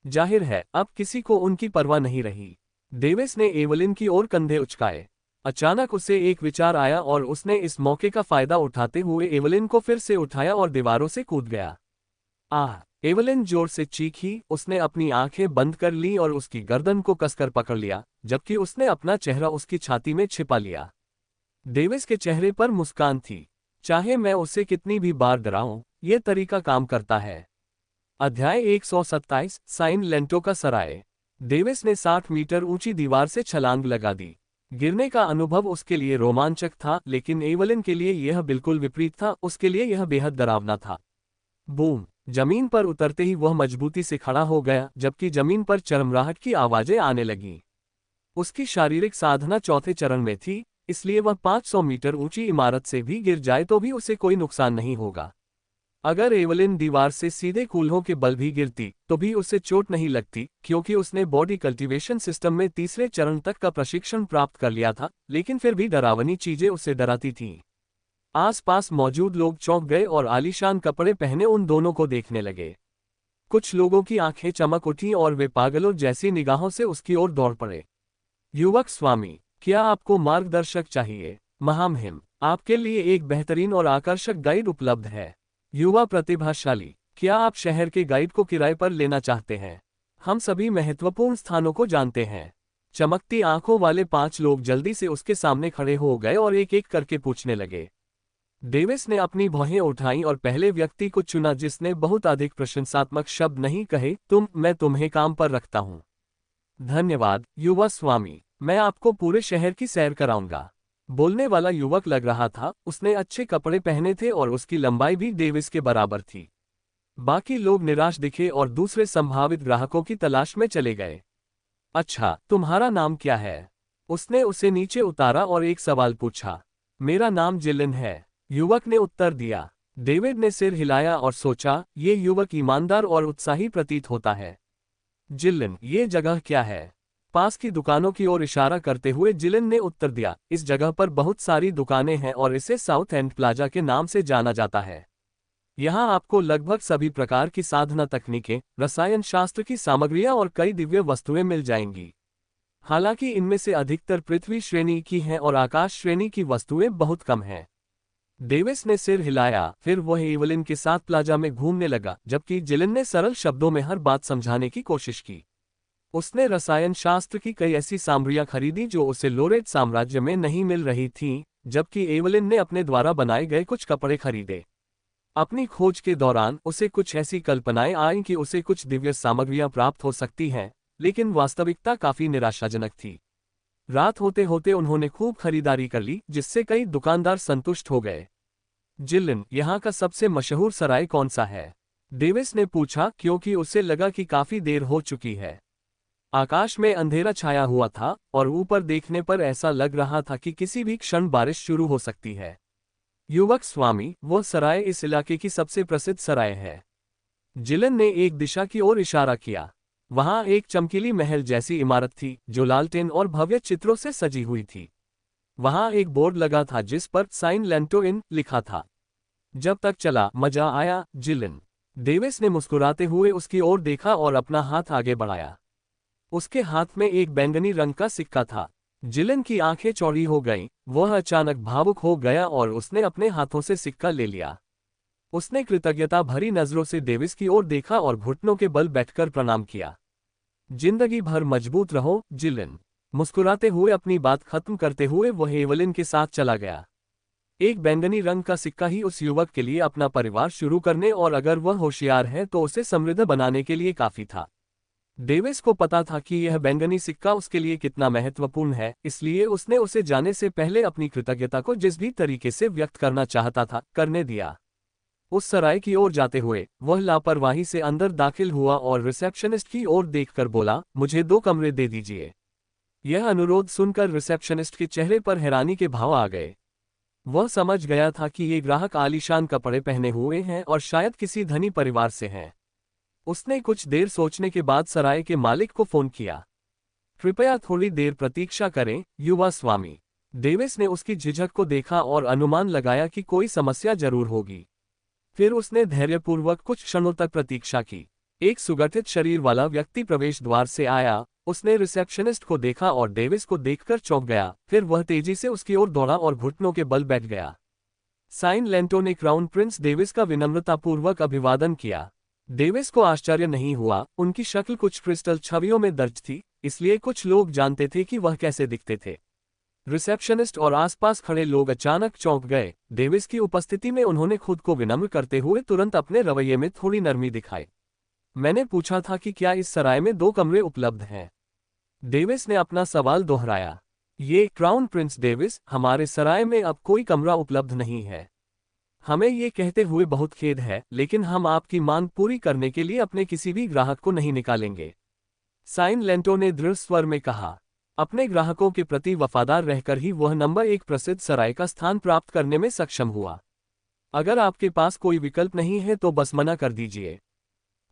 जाहिर है, अब किसी को उनकी परवाह नहीं रही। डेविस ने एवलिन की ओर कंधे उचकाए। अचानक उसे एक विचार आया और उसने इस मौके का फायदा उठाते हुए एवलिन को फिर से उठाया और दीवारों से कूद गया। आह! एवलिन जोर से चीखी। उसने अपनी आंखें बंद कर ली और उसकी गर्दन को कसकर पकड़ लिया, जबकि उसने अपना चेहरा उसकी छाती में छिपा लिया। डेविस के चेहरे पर मुस्कान थी। चाहे मैं उसे कितनी भी बार डराऊं, यह तरीका काम करता है। अध्याय 127 साइन लेंटो का सराय। डेविस ने 60 मीटर ऊंची दीवार से छलांग लगा दी। गिरने का अनुभव उसके लिए रोमांचक था, लेकिन एवलिन के लिए यह बिल्कुल विपरीत था। उसके लिए यह बेहद डरावना था। बूम! जमीन पर उतरते ही वह मजबूती से खड़ा हो गया, जबकि जमीन पर चरमराहट की आवाजें आने लगीं। उसकी शारीरिक साधना चौथे चरण में थी, इसलिए वह 500 मीटर ऊंची इमारत से भी गिर जाए तो भी उसे कोई नुकसान नहीं होगा। अगर एवलिन दीवार से सीधे कूल्हों के बल भी गिरती तो भी उसे चोट नहीं लगती, क्योंकि उसने बॉडी कल्टीवेशन सिस्टम में तीसरे चरण तक का प्रशिक्षण प्राप्त कर लिया था। लेकिन फिर भी डरावनी चीजें उसे डराती थीं। आसपास मौजूद लोग चौंक गए और आलीशान कपड़े पहने उन दोनों को देखने लगे। कुछ लोगों की आंखें चमक उठी और वे पागलों जैसी निगाहों से उसकी ओर दौड़ पड़े। युवक स्वामी, क्या आपको मार्गदर्शक चाहिए? महामहिम, आपके लिए एक बेहतरीन और आकर्षक गाइड उपलब्ध है। युवा प्रतिभाशाली, क्या आप शहर के गाइड को किराए पर लेना चाहते हैं? हम सभी महत्वपूर्ण स्थानों को जानते हैं। चमकती आंखों वाले 5 लोग जल्दी से उसके सामने खड़े हो गए और एक एक करके पूछने लगे। डेविस ने अपनी भौहें उठाईं और पहले व्यक्ति को चुना जिसने बहुत अधिक प्रशंसात्मक शब्द नहीं कहे। मैं तुम्हें काम पर रखता हूं। धन्यवाद युवा स्वामी, मैं आपको पूरे शहर की सैर कराऊंगा। बोलने वाला युवक लग रहा था। उसने अच्छे कपड़े पहने थे और उसकी लंबाई भी डेविस के बराबर थी। बाकी लोग निराश दिखे और दूसरे संभावित ग्राहकों की तलाश में चले गए। अच्छा, तुम्हारा नाम क्या है? उसने उसे नीचे उतारा और एक सवाल पूछा। मेरा नाम जिलिन है, युवक ने उत्तर दिया। डेविड ने सिर हिलाया और सोचा, ये युवक ईमानदार और उत्साही प्रतीत होता है। जिलिन, ये जगह क्या है? पास की दुकानों की ओर इशारा करते हुए जिलिन ने उत्तर दिया, इस जगह पर बहुत सारी दुकानें हैं और इसे साउथ एंड प्लाजा के नाम से जाना जाता है। यहाँ आपको लगभग सभी प्रकार की साधना तकनीकें, रसायन शास्त्र की सामग्रियाँ और कई दिव्य वस्तुएं मिल जाएंगी। हालांकि इनमें से अधिकतर पृथ्वी श्रेणी की हैं और आकाश श्रेणी की वस्तुएं बहुत कम हैं। डेविस ने सिर हिलाया। फिर वह एवलिन के साथ प्लाजा में घूमने लगा, जबकि जिलिन ने सरल शब्दों में हर बात समझाने की कोशिश की। उसने रसायन शास्त्र की कई ऐसी सामग्रियां खरीदी जो उसे लोरेट साम्राज्य में नहीं मिल रही थीं, जबकि एवलिन ने अपने द्वारा बनाए गए कुछ कपड़े खरीदे। अपनी खोज के दौरान उसे कुछ ऐसी कल्पनाएं आईं कि उसे कुछ दिव्य सामग्रियां प्राप्त हो सकती हैं, लेकिन वास्तविकता काफी निराशाजनक थी। रात होते होते उन्होंने खूब खरीदारी कर ली, जिससे कई दुकानदार संतुष्ट हो गए। जिलिन, यहाँ का सबसे मशहूर सराय कौन सा है? डेविस ने पूछा, क्योंकि उसे लगा कि काफी देर हो चुकी है। आकाश में अंधेरा छाया हुआ था और ऊपर देखने पर ऐसा लग रहा था कि किसी भी क्षण बारिश शुरू हो सकती है। युवक स्वामी, वो सराय इस इलाके की सबसे प्रसिद्ध सराय है। जिलिन ने एक दिशा की ओर इशारा किया। वहां एक चमकीली महल जैसी इमारत थी जो लालटेन और भव्य चित्रों से सजी हुई थी। वहां एक बोर्ड लगा था जिस पर साइन लेंटो इन लिखा था। जब तक चला, मजा आया जिलिन। डेविस ने मुस्कुराते हुए उसकी ओर देखा और अपना हाथ आगे बढ़ाया। उसके हाथ में एक बैंगनी रंग का सिक्का था। जिलिन की आंखें चौड़ी हो गईं। वह अचानक भावुक हो गया और उसने अपने हाथों से सिक्का ले लिया। उसने कृतज्ञता भरी नजरों से डेविस की ओर देखा और घुटनों के बल बैठकर प्रणाम किया। जिंदगी भर मजबूत रहो जिलिन। मुस्कुराते हुए अपनी बात खत्म करते हुए वह एवलिन के साथ चला गया। एक बैंगनी रंग का सिक्का ही उस युवक के लिए अपना परिवार शुरू करने और अगर वह होशियार है तो उसे समृद्ध बनाने के लिए काफी था। डेविस को पता था कि यह बैंगनी सिक्का उसके लिए कितना महत्वपूर्ण है, इसलिए उसने उसे जाने से पहले अपनी कृतज्ञता को जिस भी तरीके से व्यक्त करना चाहता था, करने दिया। उस सराय की ओर जाते हुए वह लापरवाही से अंदर दाखिल हुआ और रिसेप्शनिस्ट की ओर देखकर बोला, मुझे 2 कमरे दे दीजिए। यह अनुरोध सुनकर रिसेप्शनिस्ट के चेहरे पर हैरानी के भाव आ गए। वह समझ गया था कि ये ग्राहक आलीशान कपड़े पहने हुए हैं और शायद किसी धनी परिवार से हैं। उसने कुछ देर सोचने के बाद सराय के मालिक को फोन किया। कृपया थोड़ी देर प्रतीक्षा करें, युवा स्वामी। डेविस ने उसकी झिझक को देखा और अनुमान लगाया कि कोई समस्या जरूर होगी। फिर उसने धैर्यपूर्वक कुछ क्षणों तक प्रतीक्षा की। एक सुगठित शरीर वाला व्यक्ति प्रवेश द्वार से आया। उसने रिसेप्शनिस्ट को देखा और डेविस को देखकर चौंक गया। फिर वह तेजी से उसकी ओर दौड़ा और घुटनों के बल बैठ गया। साइन लेंटो ने क्राउन प्रिंस डेविस का विनम्रतापूर्वक अभिवादन किया। डेविस को आश्चर्य नहीं हुआ, उनकी शक्ल कुछ क्रिस्टल छवियों में दर्ज थी, इसलिए कुछ लोग जानते थे कि वह कैसे दिखते थे। रिसेप्शनिस्ट और आसपास खड़े लोग अचानक चौंक गए। डेविस की उपस्थिति में उन्होंने खुद को विनम्र करते हुए तुरंत अपने रवैये में थोड़ी नरमी दिखाई। मैंने पूछा था कि क्या इस सराय में 2 कमरे उपलब्ध हैं? डेविस ने अपना सवाल दोहराया। ये क्राउन प्रिंस डेविस, हमारे सराय में अब कोई कमरा उपलब्ध नहीं है। हमें ये कहते हुए बहुत खेद है, लेकिन हम आपकी मांग पूरी करने के लिए अपने किसी भी ग्राहक को नहीं निकालेंगे। साइन लेंटो ने दृढ़ स्वर में कहा। अपने ग्राहकों के प्रति वफादार रहकर ही वह नंबर 1 प्रसिद्ध सराय का स्थान प्राप्त करने में सक्षम हुआ। अगर आपके पास कोई विकल्प नहीं है तो बस मना कर दीजिए।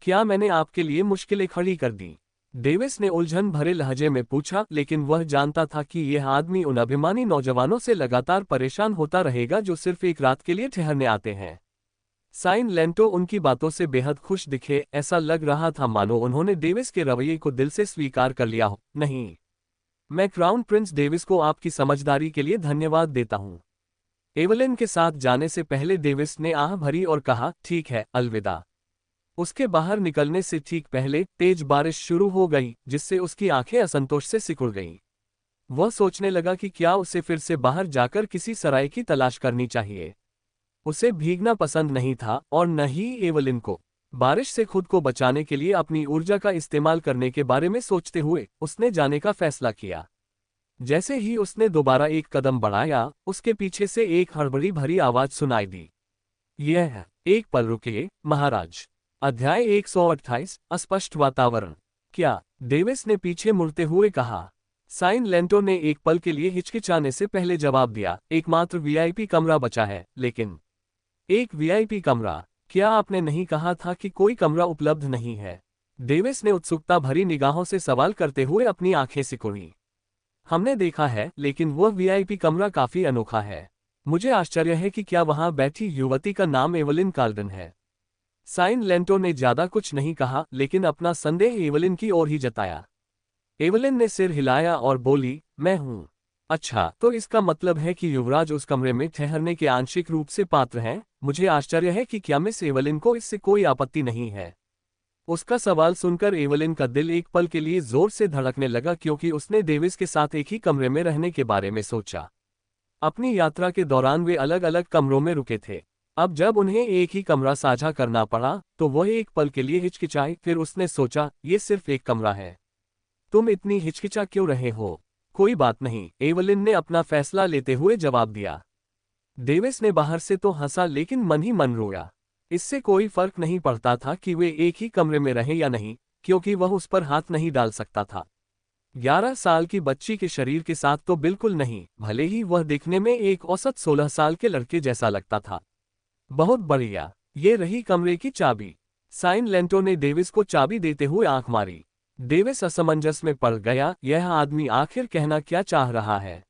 क्या मैंने आपके लिए मुश्किलें खड़ी कर दी? डेविस ने उलझन भरे लहजे में पूछा, लेकिन वह जानता था कि यह आदमी उन अभिमानी नौजवानों से लगातार परेशान होता रहेगा जो सिर्फ एक रात के लिए ठहरने आते हैं। साइन लेंटो उनकी बातों से बेहद खुश दिखे। ऐसा लग रहा था मानो उन्होंने डेविस के रवैये को दिल से स्वीकार कर लिया हो। नहीं, मैं क्राउन प्रिंस डेविस को आपकी समझदारी के लिए धन्यवाद देता हूं। एवलिन के साथ जाने से पहले डेविस ने आह भरी और कहा, ठीक है, अलविदा। उसके बाहर निकलने से ठीक पहले तेज बारिश शुरू हो गई, जिससे उसकी आंखें असंतोष से सिकुड़ गईं। वह सोचने लगा कि क्या उसे फिर से बाहर जाकर किसी सराय की तलाश करनी चाहिए। उसे भीगना पसंद नहीं था और न ही एवलिन को। बारिश से खुद को बचाने के लिए अपनी ऊर्जा का इस्तेमाल करने के बारे में सोचते हुए उसने जाने का फैसला किया। जैसे ही उसने दोबारा एक कदम बढ़ाया, उसके पीछे से एक हड़बड़ी भरी आवाज सुनाई दी। यह एक पल रुकिए, महाराज। अध्याय 128, अस्पष्ट वातावरण। क्या? डेविस ने पीछे मुड़ते हुए कहा। साइन लेंटो ने एक पल के लिए हिचकिचाने से पहले जवाब दिया, एकमात्र वीआईपी कमरा बचा है, लेकिन एक वीआईपी कमरा? क्या आपने नहीं कहा था कि कोई कमरा उपलब्ध नहीं है? डेविस ने उत्सुकता भरी निगाहों से सवाल करते हुए अपनी आंखें सिकुड़ी। हमने देखा है, लेकिन वह वीआईपी कमरा काफी अनोखा है। मुझे आश्चर्य है कि क्या वहां बैठी युवती का नाम एवलिन कार्डन है। साइन लेंटो ने ज्यादा कुछ नहीं कहा, लेकिन अपना संदेह एवलिन की ओर ही जताया। एवलिन ने सिर हिलाया और बोली, मैं हूं। अच्छा, तो इसका मतलब है कि युवराज उस कमरे में ठहरने के आंशिक रूप से पात्र हैं। मुझे आश्चर्य है कि क्या मिस एवलिन को इससे कोई आपत्ति नहीं है। उसका सवाल सुनकर एवलिन का दिल एक पल के लिए जोर से धड़कने लगा, क्योंकि उसने डेविस के साथ एक ही कमरे में रहने के बारे में सोचा। अपनी यात्रा के दौरान वे अलग अलग कमरों में रुके थे। अब जब उन्हें एक ही कमरा साझा करना पड़ा तो वह एक पल के लिए हिचकिचाई। फिर उसने सोचा, ये सिर्फ एक कमरा है। तुम इतनी हिचकिचा क्यों रहे हो? कोई बात नहीं, एवलिन ने अपना फैसला लेते हुए जवाब दिया। डेविस ने बाहर से तो हंसा, लेकिन मन ही मन रोया। इससे कोई फर्क नहीं पड़ता था कि वे एक ही कमरे में रहें या नहीं, क्योंकि वह उस पर हाथ नहीं डाल सकता था। 11 साल की बच्ची के शरीर के साथ तो बिल्कुल नहीं, भले ही वह दिखने में एक औसत 16 साल के लड़के जैसा लगता था। बहुत बढ़िया, ये रही कमरे की चाबी। साइन लेंटो ने डेविस को चाबी देते हुए आंख मारी। डेविस असमंजस में पड़ गया, यह आदमी आखिर कहना क्या चाह रहा है।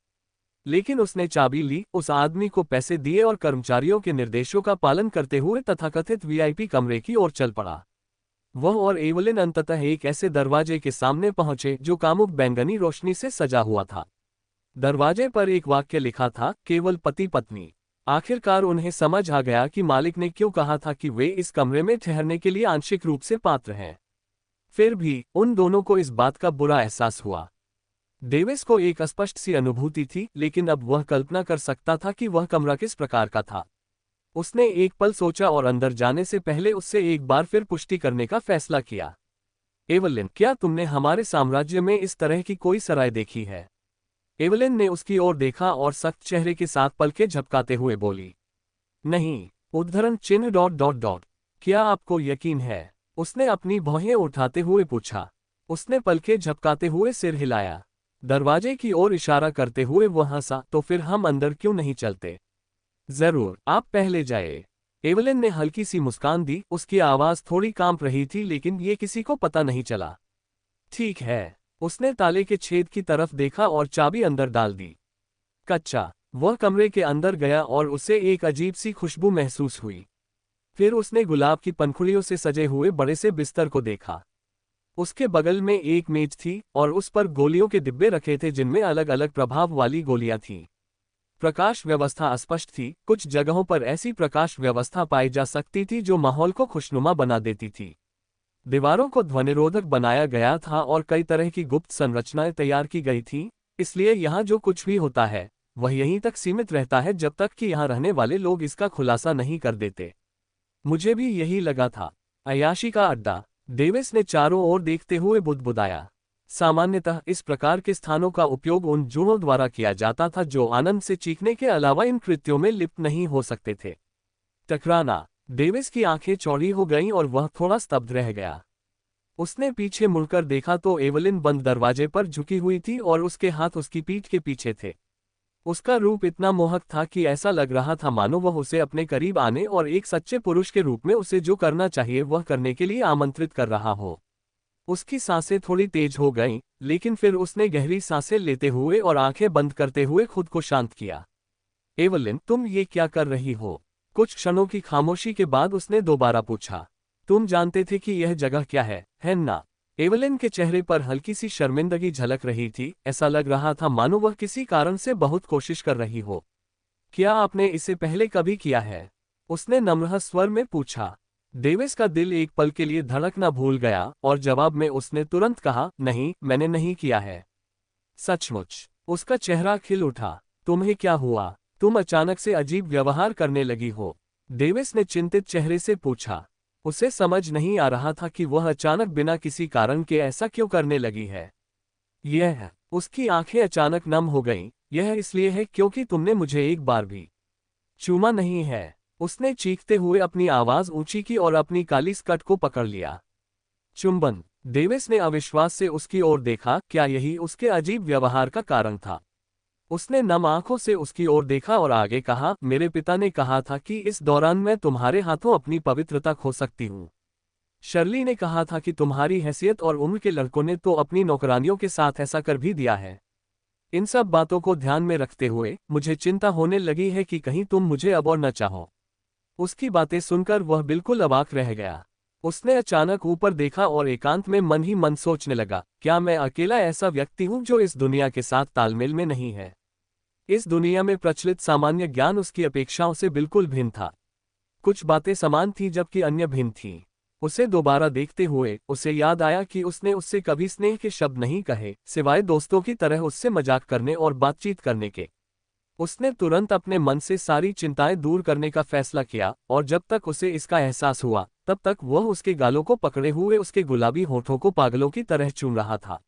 लेकिन उसने चाबी ली, उस आदमी को पैसे दिए और कर्मचारियों के निर्देशों का पालन करते हुए तथाकथित वीआईपी कमरे की ओर चल पड़ा। वह और एवलिन अंततः एक ऐसे दरवाजे के सामने पहुंचे जो कामुक बैंगनी रोशनी से सजा हुआ था। दरवाजे पर एक वाक्य लिखा था, केवल पति पत्नी। आखिरकार उन्हें समझ आ गया कि मालिक ने क्यों कहा था कि वे इस कमरे में ठहरने के लिए आंशिक रूप से पात्र हैं। फिर भी उन दोनों को इस बात का बुरा एहसास हुआ। डेविस को एक अस्पष्ट सी अनुभूति थी, लेकिन अब वह कल्पना कर सकता था कि वह कमरा किस प्रकार का था। उसने एक पल सोचा और अंदर जाने से पहले उससे एक बार फिर पुष्टि करने का फैसला किया। एवलिन, क्या तुमने हमारे साम्राज्य में इस तरह की कोई सराय देखी है? एवलिन ने उसकी ओर देखा और सख्त चेहरे के साथ पलकें झपकाते हुए बोली, नहीं। उद्धरण चिन्ह ... क्या आपको यकीन है? उसने अपनी भौहें उठाते हुए पूछा। उसने पलकें झपकाते हुए सिर हिलाया। दरवाजे की ओर इशारा करते हुए वह हंसा, तो फिर हम अंदर क्यों नहीं चलते? जरूर, आप पहले जाए। एवलिन ने हल्की सी मुस्कान दी। उसकी आवाज थोड़ी कांप रही थी, लेकिन ये किसी को पता नहीं चला। ठीक है। उसने ताले के छेद की तरफ देखा और चाबी अंदर डाल दी। कच्चा। वह कमरे के अंदर गया और उसे एक अजीब सी खुशबू महसूस हुई। फिर उसने गुलाब की पंखुड़ियों से सजे हुए बड़े से बिस्तर को देखा। उसके बगल में एक मेज थी और उस पर गोलियों के डिब्बे रखे थे जिनमें अलग अलग प्रभाव वाली गोलियां थीं। प्रकाश व्यवस्था अस्पष्ट थी, कुछ जगहों पर ऐसी प्रकाश व्यवस्था पाई जा सकती थी जो माहौल को खुशनुमा बना देती थी। दीवारों को ध्वनिरोधक बनाया गया था और कई तरह की गुप्त संरचनाएं तैयार की गई थीं, इसलिए यहाँ जो कुछ भी होता है वह यहीं तक सीमित रहता है जब तक कि यहाँ रहने वाले लोग इसका खुलासा नहीं कर देते। मुझे भी यही लगा था। अय्याशी का अड्डा। डेविस ने चारों ओर देखते हुए बुदबुदाया। सामान्यतः इस प्रकार के स्थानों का उपयोग उन जूनों द्वारा किया जाता था जो आनंद से चीखने के अलावा इन कृत्यों में लिप्त नहीं हो सकते थे। टकराना। डेविस की आंखें चौड़ी हो गईं और वह थोड़ा स्तब्ध रह गया। उसने पीछे मुड़कर देखा तो एवलिन बंद दरवाजे पर झुकी हुई थी और उसके हाथ उसकी पीठ के पीछे थे। उसका रूप इतना मोहक था कि ऐसा लग रहा था मानो वह उसे अपने करीब आने और एक सच्चे पुरुष के रूप में उसे जो करना चाहिए वह करने के लिए आमंत्रित कर रहा हो। उसकी सांसें थोड़ी तेज हो गईं, लेकिन फिर उसने गहरी सांसें लेते हुए और आंखें बंद करते हुए खुद को शांत किया। एवलिन, तुम ये क्या कर रही हो? कुछ क्षणों की खामोशी के बाद उसने दोबारा पूछा। तुम जानते थे कि यह जगह क्या है ना? एवलिन के चेहरे पर हल्की सी शर्मिंदगी झलक रही थी, ऐसा लग रहा था मानो वह किसी कारण से बहुत कोशिश कर रही हो। क्या आपने इसे पहले कभी किया है? उसने नम्र स्वर में पूछा। डेविस का दिल एक पल के लिए धड़कना भूल गया और जवाब में उसने तुरंत कहा, नहीं, मैंने नहीं किया है। सचमुच? उसका चेहरा खिल उठा। तुम्हें क्या हुआ? तुम अचानक से अजीब व्यवहार करने लगी हो। डेविस ने चिंतित चेहरे से पूछा। उसे समझ नहीं आ रहा था कि वह अचानक बिना किसी कारण के ऐसा क्यों करने लगी है। यह। उसकी आंखें अचानक नम हो गईं। यह इसलिए है क्योंकि तुमने मुझे एक बार भी चूमा नहीं है। उसने चीखते हुए अपनी आवाज ऊंची की और अपनी काली स्कर्ट को पकड़ लिया। चुंबन। डेविस ने अविश्वास से उसकी ओर देखा। क्या यही उसके अजीब व्यवहार का कारण था? उसने नम आंखों से उसकी ओर देखा और आगे कहा, मेरे पिता ने कहा था कि इस दौरान मैं तुम्हारे हाथों अपनी पवित्रता खो सकती हूँ। शर्ली ने कहा था कि तुम्हारी हैसियत और उम्र के लड़कों ने तो अपनी नौकरानियों के साथ ऐसा कर भी दिया है। इन सब बातों को ध्यान में रखते हुए मुझे चिंता होने लगी है कि कहीं तुम मुझे अब और न चाहो। उसकी बातें सुनकर वह बिल्कुल अवाक रह गया। उसने अचानक ऊपर देखा और एकांत में मन ही मन सोचने लगा, क्या मैं अकेला ऐसा व्यक्ति हूँ जो इस दुनिया के साथ तालमेल में नहीं है? इस दुनिया में प्रचलित सामान्य ज्ञान उसकी अपेक्षाओं से बिल्कुल भिन्न था। कुछ बातें समान थीं जबकि अन्य भिन्न थीं। उसे दोबारा देखते हुए उसे याद आया कि उसने उससे कभी स्नेह के शब्द नहीं कहे, सिवाय दोस्तों की तरह उससे मजाक करने और बातचीत करने के। उसने तुरंत अपने मन से सारी चिंताएं दूर करने का फैसला किया और जब तक उसे इसका एहसास हुआ तब तक वह उसके गालों को पकड़े हुए उसके गुलाबी होठों को पागलों की तरह चूम रहा था।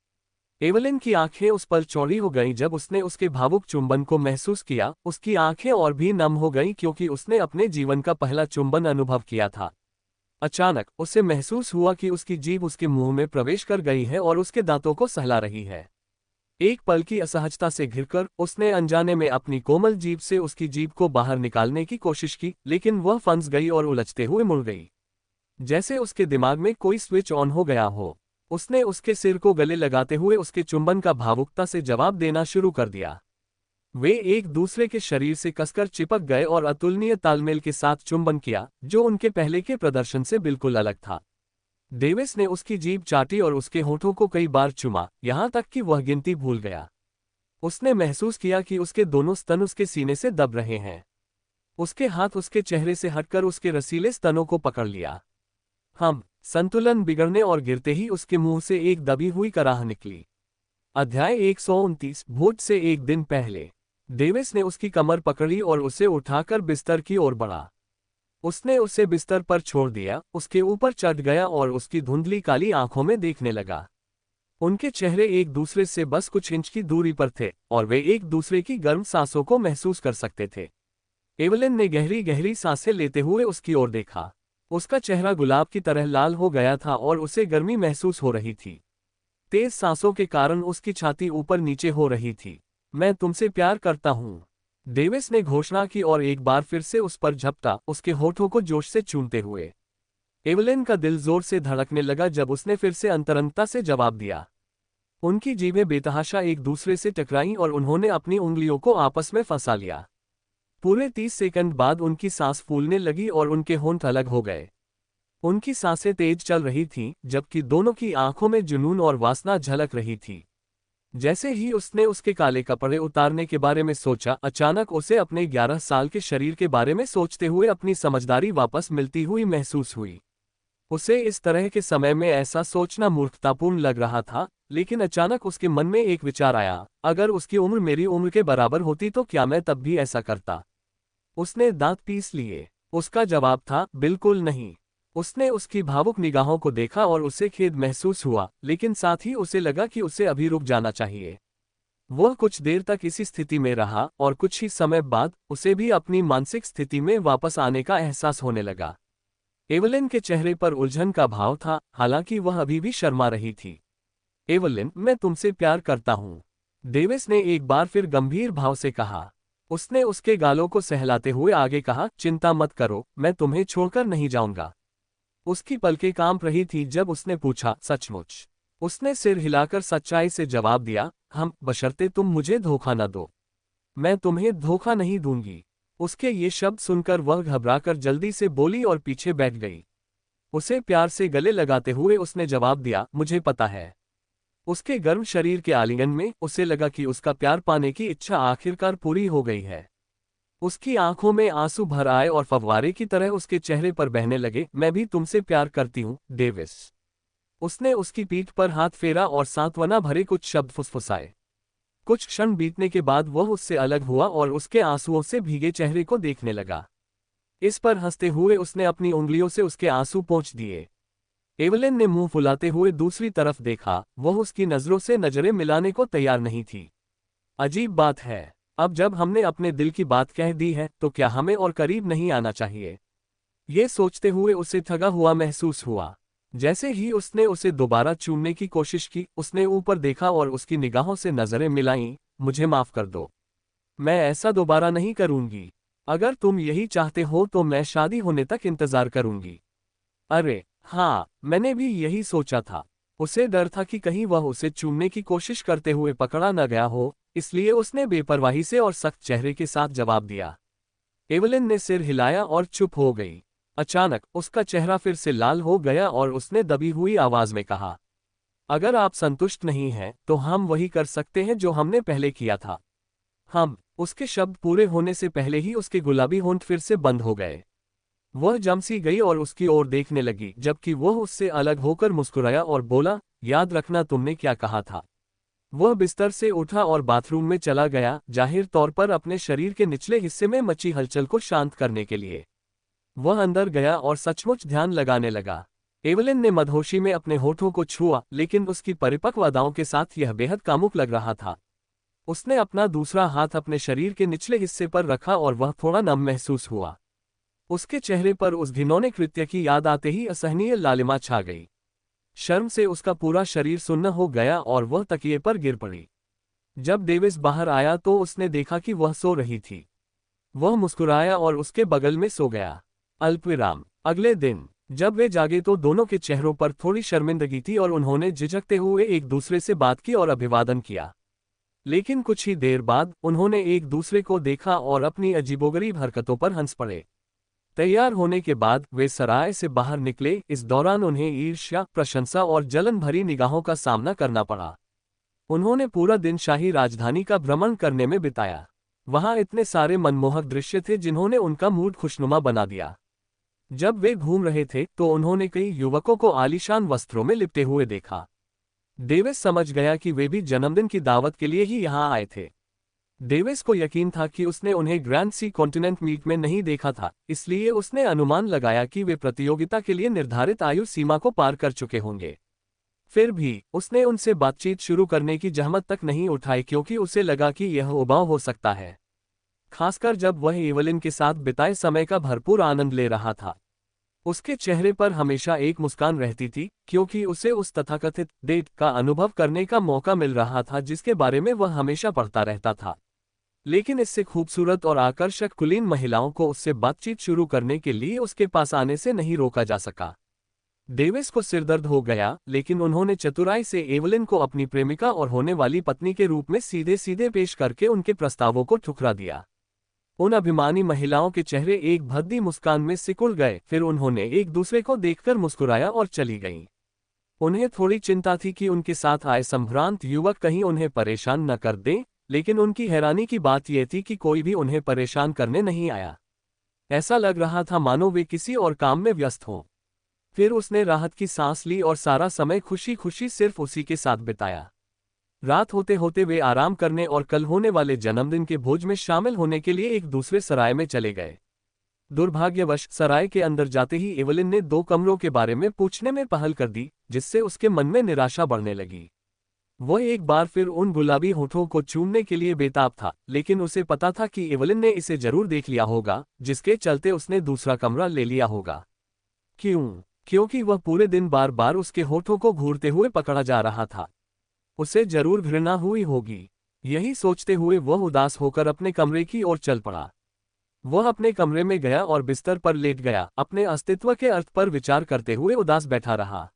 एवलिन की आंखें उस पल चौड़ी हो गईं जब उसने उसके भावुक चुंबन को महसूस किया। उसकी आंखें और भी नम हो गईं क्योंकि उसने अपने जीवन का पहला चुंबन अनुभव किया था। अचानक उसे महसूस हुआ कि उसकी जीभ उसके मुंह में प्रवेश कर गई है और उसके दांतों को सहला रही है। एक पल की असहजता से घिरकर उसने अनजाने में अपनी कोमल जीभ से उसकी जीभ को बाहर निकालने की कोशिश की, लेकिन वह फंस गई और उलझते हुए मुड़ गई। जैसे उसके दिमाग में कोई स्विच ऑन हो गया हो। उसने उसके सिर को गले लगाते हुए उसके चुंबन का भावुकता से जवाब देना शुरू कर दिया। वे एक दूसरे के शरीर से कसकर चिपक गए और अतुलनीय तालमेल के साथ चुंबन किया, जो उनके पहले के प्रदर्शन से बिल्कुल अलग था। डेविस ने उसकी जीभ चाटी और उसके होठों को कई बार चुमा, यहां तक कि वह गिनती भूल गया। उसने महसूस किया कि उसके दोनों स्तन उसके सीने से दब रहे हैं। उसके हाथ उसके चेहरे से हटकर उसके रसीले स्तनों को पकड़ लिया। संतुलन बिगड़ने और गिरते ही उसके मुंह से एक दबी हुई कराह निकली। अध्याय 129 भोज से एक दिन पहले। डेविस ने उसकी कमर पकड़ी और उसे उठाकर बिस्तर की ओर बढ़ा। उसने उसे बिस्तर पर छोड़ दिया, उसके ऊपर चढ़ गया और उसकी धुंधली काली आंखों में देखने लगा। उनके चेहरे एक दूसरे से बस कुछ इंच की दूरी पर थे और वे एक दूसरे की गर्म सांसों को महसूस कर सकते थे। एवलिन ने गहरी गहरी सांसें लेते हुए उसकी ओर देखा। उसका चेहरा गुलाब की तरह लाल हो गया था और उसे गर्मी महसूस हो रही थी। तेज सांसों के कारण उसकी छाती ऊपर नीचे हो रही थी। मैं तुमसे प्यार करता हूँ, डेविस ने घोषणा की और एक बार फिर से उस पर झपटा, उसके होठों को जोश से चूमते हुए। एवलिन का दिल जोर से धड़कने लगा जब उसने फिर से अंतरंगता से जवाब दिया। उनकी जीभें बेतहाशा एक दूसरे से टकराईं और उन्होंने अपनी उंगलियों को आपस में फंसा लिया। पूरे 30 सेकंड बाद उनकी सांस फूलने लगी और उनके होंठ अलग हो गए। उनकी सांसें तेज चल रही थीं, जबकि दोनों की आंखों में जुनून और वासना झलक रही थी। जैसे ही उसने उसके काले कपड़े उतारने के बारे में सोचा, अचानक उसे अपने 11 साल के शरीर के बारे में सोचते हुए अपनी समझदारी वापस मिलती हुई महसूस हुई। उसे इस तरह के समय में ऐसा सोचना मूर्खतापूर्ण लग रहा था, लेकिन अचानक उसके मन में एक विचार आया, अगर उसकी उम्र मेरी उम्र के बराबर होती तो क्या मैं तब भी ऐसा करता? उसने दांत पीस लिए। उसका जवाब था, बिल्कुल नहीं। उसने उसकी भावुक निगाहों को देखा और उसे खेद महसूस हुआ, लेकिन साथ ही उसे लगा कि उसे अभी रुक जाना चाहिए। वह कुछ देर तक इसी स्थिति में रहा और कुछ ही समय बाद उसे भी अपनी मानसिक स्थिति में वापस आने का एहसास होने लगा। एवलिन के चेहरे पर उलझन का भाव था, हालांकि वह अभी भी शर्मा रही थी। एवलिन, मैं तुमसे प्यार करता हूं, डेविस ने एक बार फिर गंभीर भाव से कहा। उसने उसके गालों को सहलाते हुए आगे कहा, चिंता मत करो, मैं तुम्हें छोड़कर नहीं जाऊंगा। उसकी पलकें कांप रही थी जब उसने पूछा, सचमुच? उसने सिर हिलाकर सच्चाई से जवाब दिया, हम, बशर्ते तुम मुझे धोखा न दो। मैं तुम्हें धोखा नहीं दूंगी। उसके ये शब्द सुनकर वह घबराकर जल्दी से बोली और पीछे बैठ गई। उसे प्यार से गले लगाते हुए उसने जवाब दिया, मुझे पता है। उसके गर्म शरीर के आलिंगन में उसे लगा कि उसका प्यार पाने की इच्छा आखिरकार पूरी हो गई है। उसकी आंखों में आंसू भर आए और फव्वारे की तरह उसके चेहरे पर बहने लगे। मैं भी तुमसे प्यार करती हूँ, डेविस। उसने उसकी पीठ पर हाथ फेरा और सांत्वना भरे कुछ शब्द फुसफुसाए। कुछ क्षण बीतने के बाद वह उससे अलग हुआ और उसके आंसुओं से भीगे चेहरे को देखने लगा। इस पर हंसते हुए उसने अपनी उंगलियों से उसके आंसू पोंछ दिए। एवलिन ने मुंह फुलाते हुए दूसरी तरफ देखा, वह उसकी नजरों से नजरें मिलाने को तैयार नहीं थी। अजीब बात है, अब जब हमने अपने दिल की बात कह दी है तो क्या हमें और करीब नहीं आना चाहिए? ये सोचते हुए उसे थका हुआ महसूस हुआ। जैसे ही उसने उसे दोबारा चूमने की कोशिश की, उसने ऊपर देखा और उसकी निगाहों से नजरें मिलाईं। मुझे माफ कर दो, मैं ऐसा दोबारा नहीं करूंगी। अगर तुम यही चाहते हो तो मैं शादी होने तक इंतजार करूंगी। अरे हाँ, मैंने भी यही सोचा था। उसे डर था कि कहीं वह उसे चूमने की कोशिश करते हुए पकड़ा न गया हो, इसलिए उसने बेपरवाही से और सख्त चेहरे के साथ जवाब दिया। एवलिन ने सिर हिलाया और चुप हो गई। अचानक उसका चेहरा फिर से लाल हो गया और उसने दबी हुई आवाज में कहा, अगर आप संतुष्ट नहीं हैं तो हम वही कर सकते हैं जो हमने पहले किया था। हम। उसके शब्द पूरे होने से पहले ही उसके गुलाबी होंठ फिर से बंद हो गए। वह जम सी गई और उसकी ओर देखने लगी, जबकि वह उससे अलग होकर मुस्कुराया और बोला, याद रखना तुमने क्या कहा था। वह बिस्तर से उठा और बाथरूम में चला गया, जाहिर तौर पर अपने शरीर के निचले हिस्से में मची हलचल को शांत करने के लिए। वह अंदर गया और सचमुच ध्यान लगाने लगा। एवलिन ने मदहोशी में अपने होठों को छुआ, लेकिन उसकी परिपक्व अदाओं के साथ यह बेहद कामुक लग रहा था। उसने अपना दूसरा हाथ अपने शरीर के निचले हिस्से पर रखा और वह थोड़ा नम महसूस हुआ। उसके चेहरे पर उस घिनौने कृत्य की याद आते ही असहनीय लालिमा छा गई। शर्म से उसका पूरा शरीर सुन्न हो गया और वह तकिए पर गिर पड़ी। जब डेविस बाहर आया तो उसने देखा कि वह सो रही थी। वह मुस्कुराया और उसके बगल में सो गया। अल्पविराम। अगले दिन जब वे जागे तो दोनों के चेहरों पर थोड़ी शर्मिंदगी थी और उन्होंने झिझकते हुए एक दूसरे से बात की और अभिवादन किया। लेकिन कुछ ही देर बाद उन्होंने एक दूसरे को देखा और अपनी अजीबोगरीब हरकतों पर हंस पड़े। तैयार होने के बाद वे सराय से बाहर निकले। इस दौरान उन्हें ईर्ष्या, प्रशंसा और जलन भरी निगाहों का सामना करना पड़ा। उन्होंने पूरा दिन शाही राजधानी का भ्रमण करने में बिताया। वहां इतने सारे मनमोहक दृश्य थे जिन्होंने उनका मूड खुशनुमा बना दिया। जब वे घूम रहे थे तो उन्होंने कई युवकों को आलीशान वस्त्रों में लिपटे हुए देखा। डेविस समझ गया कि वे भी जन्मदिन की दावत के लिए ही यहां आए थे। डेविस को यकीन था कि उसने उन्हें ग्रैंड सी कॉन्टिनेंट मीट में नहीं देखा था, इसलिए उसने अनुमान लगाया कि वे प्रतियोगिता के लिए निर्धारित आयु सीमा को पार कर चुके होंगे। फिर भी उसने उनसे बातचीत शुरू करने की जहमत तक नहीं उठाई, क्योंकि उसे लगा कि यह उबाऊ हो सकता है, खासकर जब वह एवलिन के साथ बिताए समय का भरपूर आनंद ले रहा था। उसके चेहरे पर हमेशा एक मुस्कान रहती थी, क्योंकि उसे उस तथाकथित डेट का अनुभव करने का मौका मिल रहा था जिसके बारे में वह हमेशा पढ़ता रहता था। लेकिन इससे खूबसूरत और आकर्षक कुलीन महिलाओं को उससे बातचीत शुरू करने के लिए उसके पास आने से नहीं रोका जा सका। डेविस को सिरदर्द हो गया, लेकिन उन्होंने चतुराई से एवलिन को अपनी प्रेमिका और होने वाली पत्नी के रूप में सीधे सीधे पेश करके उनके प्रस्तावों को ठुकरा दिया। उन अभिमानी महिलाओं के चेहरे एक भद्दी मुस्कान में सिकुड़ गए, फिर उन्होंने एक दूसरे को देखकर मुस्कुराया और चली गईं। उन्हें थोड़ी चिंता थी कि उनके साथ आए संभ्रांत युवक कहीं उन्हें परेशान न कर दें, लेकिन उनकी हैरानी की बात यह थी कि कोई भी उन्हें परेशान करने नहीं आया। ऐसा लग रहा था मानो वे किसी और काम में व्यस्त हों। फिर उसने राहत की सांस ली और सारा समय खुशी खुशी सिर्फ उसी के साथ बिताया। रात होते होते वे आराम करने और कल होने वाले जन्मदिन के भोज में शामिल होने के लिए एक दूसरे सराय में चले गए। दुर्भाग्यवश सराय के अंदर जाते ही एवलिन ने 2 कमरों के बारे में पूछने में पहल कर दी, जिससे उसके मन में निराशा बढ़ने लगी। वह एक बार फिर उन गुलाबी होठों को चूमने के लिए बेताब था, लेकिन उसे पता था कि एवलिन ने इसे जरूर देख लिया होगा, जिसके चलते उसने दूसरा कमरा ले लिया होगा। क्यों? क्योंकि वह पूरे दिन बार बार उसके होठों को घूरते हुए पकड़ा जा रहा था। उसे जरूर घृणा हुई होगी। यही सोचते हुए वह उदास होकर अपने कमरे की ओर चल पड़ा। वह अपने कमरे में गया और बिस्तर पर लेट गया, अपने अस्तित्व के अर्थ पर विचार करते हुए उदास बैठा रहा।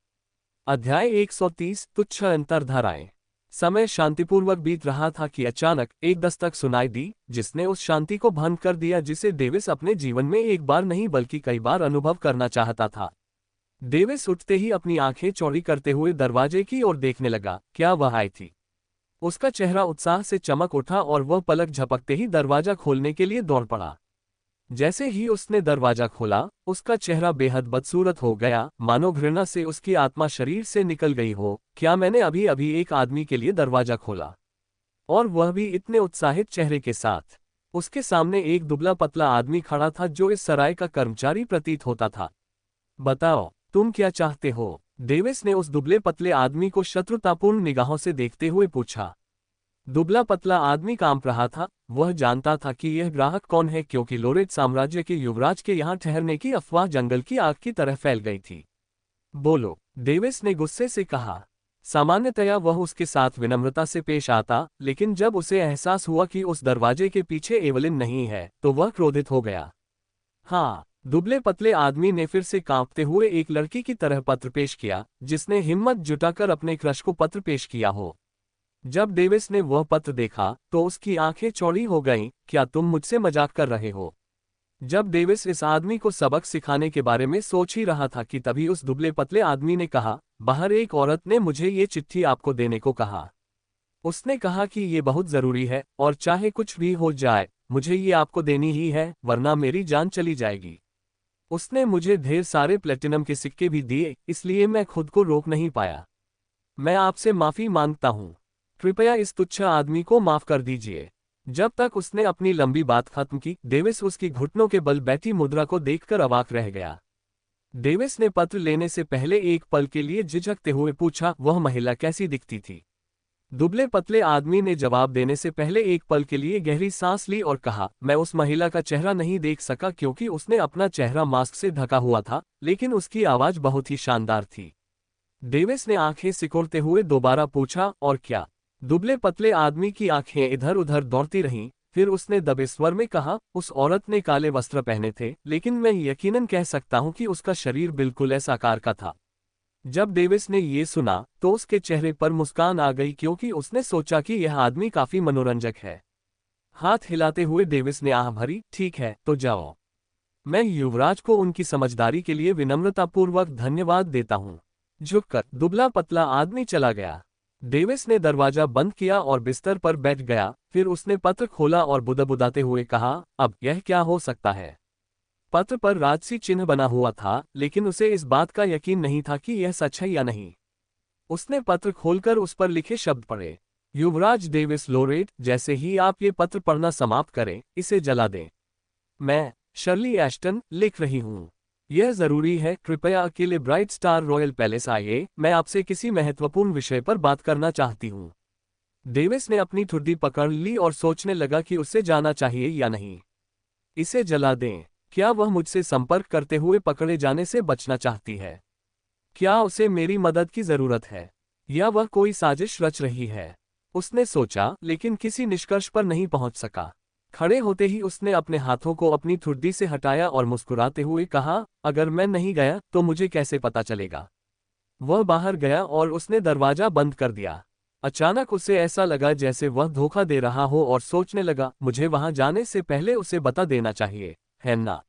अध्याय 130 तुच्छ अंतर्धाराएं। समय शांतिपूर्वक बीत रहा था कि अचानक एक दस्तक सुनाई दी, जिसने उस शांति को भंग कर दिया जिसे डेविस अपने जीवन में एक बार नहीं बल्कि कई बार अनुभव करना चाहता था। डेविस उठते ही अपनी आंखें चौड़ी करते हुए दरवाजे की ओर देखने लगा। क्या वह आई थी? उसका चेहरा उत्साह से चमक उठा और वह पलक झपकते ही दरवाजा खोलने के लिए दौड़ पड़ा। जैसे ही उसने दरवाजा खोला, उसका चेहरा बेहद बदसूरत हो गया, मानो घृणा से उसकी आत्मा शरीर से निकल गई हो। क्या मैंने अभी अभी एक आदमी के लिए दरवाजा खोला? और वह भी इतने उत्साहित चेहरे के साथ। उसके सामने एक दुबला पतला आदमी खड़ा था जो इस सराय का कर्मचारी प्रतीत होता था। बताओ, तुम क्या चाहते हो? डेविस ने उस दुबले पतले आदमी को शत्रुतापूर्ण निगाहों से देखते हुए पूछा। दुबला पतला आदमी कांप रहा था। वह जानता था कि यह ग्राहक कौन है, क्योंकि लोरेट साम्राज्य के युवराज के यहाँ ठहरने की अफवाह जंगल की आग की तरह फैल गई थी। बोलो, डेविस ने गुस्से से कहा। सामान्यतया वह उसके साथ विनम्रता से पेश आता, लेकिन जब उसे एहसास हुआ कि उस दरवाजे के पीछे एवलिन नहीं है, तो वह क्रोधित हो गया। हाँ, दुबले पतले आदमी ने फिर से कांपते हुए एक लड़की की तरह पत्र पेश किया, जिसने हिम्मत जुटाकर अपने क्रश को पत्र पेश किया हो। जब डेविस ने वह पत्र देखा, तो उसकी आंखें चौड़ी हो गईं। क्या तुम मुझसे मजाक कर रहे हो? जब डेविस इस आदमी को सबक सिखाने के बारे में सोच ही रहा था कि तभी उस दुबले पतले आदमी ने कहा, बाहर एक औरत ने मुझे ये चिट्ठी आपको देने को कहा। उसने कहा कि ये बहुत जरूरी है और चाहे कुछ भी हो जाए, मुझे ये आपको देनी ही है, वरना मेरी जान चली जाएगी। उसने मुझे ढेर सारे प्लेटिनम के सिक्के भी दिए, इसलिए मैं खुद को रोक नहीं पाया। मैं आपसे माफी मांगता हूँ। कृपया इस तुच्छ आदमी को माफ कर दीजिए। जब तक उसने अपनी लंबी बात खत्म की, डेविस उसकी घुटनों के बल बैठी मुद्रा को देखकर अवाक रह गया। डेविस ने पत्र लेने से पहले एक पल के लिए झिझकते हुए पूछा, वह महिला कैसी दिखती थी? दुबले पतले आदमी ने जवाब देने से पहले एक पल के लिए गहरी सांस ली और कहा, मैं उस महिला का चेहरा नहीं देख सका क्योंकि उसने अपना चेहरा मास्क से ढका हुआ था, लेकिन उसकी आवाज बहुत ही शानदार थी। डेविस ने आंखें सिकोड़ते हुए दोबारा पूछा, और क्या? दुबले पतले आदमी की आंखें इधर उधर दौड़ती रहीं। फिर उसने दबे स्वर में कहा, उस औरत ने काले वस्त्र पहने थे, लेकिन मैं यकीनन कह सकता हूं कि उसका शरीर बिल्कुल ऐसा आकार का था। जब डेविस ने ये सुना, तो उसके चेहरे पर मुस्कान आ गई, क्योंकि उसने सोचा कि यह आदमी काफी मनोरंजक है। हाथ हिलाते हुए डेविस ने आह भरी, ठीक है, तो जाओ। मैं युवराज को उनकी समझदारी के लिए विनम्रतापूर्वक धन्यवाद देता हूँ। झुककर दुबला पतला आदमी चला गया। डेविस ने दरवाजा बंद किया और बिस्तर पर बैठ गया। फिर उसने पत्र खोला और बुदबुदाते हुए कहा, अब यह क्या हो सकता है? पत्र पर राजसी चिन्ह बना हुआ था, लेकिन उसे इस बात का यकीन नहीं था कि यह सच है या नहीं। उसने पत्र खोलकर उस पर लिखे शब्द पढ़े, युवराज डेविस लोरेट, जैसे ही आप ये पत्र पढ़ना समाप्त करें, इसे जला दें। मैं, शर्ली एश्टन, लिख रही हूँ। यह जरूरी है, कृपया अकेले ब्राइट स्टार रॉयल पैलेस आइए, मैं आपसे किसी महत्वपूर्ण विषय पर बात करना चाहती हूँ। डेविस ने अपनी ठुड्डी पकड़ ली और सोचने लगा कि उसे जाना चाहिए या नहीं। इसे जला दें। क्या वह मुझसे संपर्क करते हुए पकड़े जाने से बचना चाहती है? क्या उसे मेरी मदद की जरूरत है, या वह कोई साजिश रच रही है? उसने सोचा, लेकिन किसी निष्कर्ष पर नहीं पहुंच सका। खड़े होते ही उसने अपने हाथों को अपनी ठुड्डी से हटाया और मुस्कुराते हुए कहा, अगर मैं नहीं गया तो मुझे कैसे पता चलेगा। वह बाहर गया और उसने दरवाजा बंद कर दिया। अचानक उसे ऐसा लगा जैसे वह धोखा दे रहा हो और सोचने लगा, मुझे वहां जाने से पहले उसे बता देना चाहिए, है ना?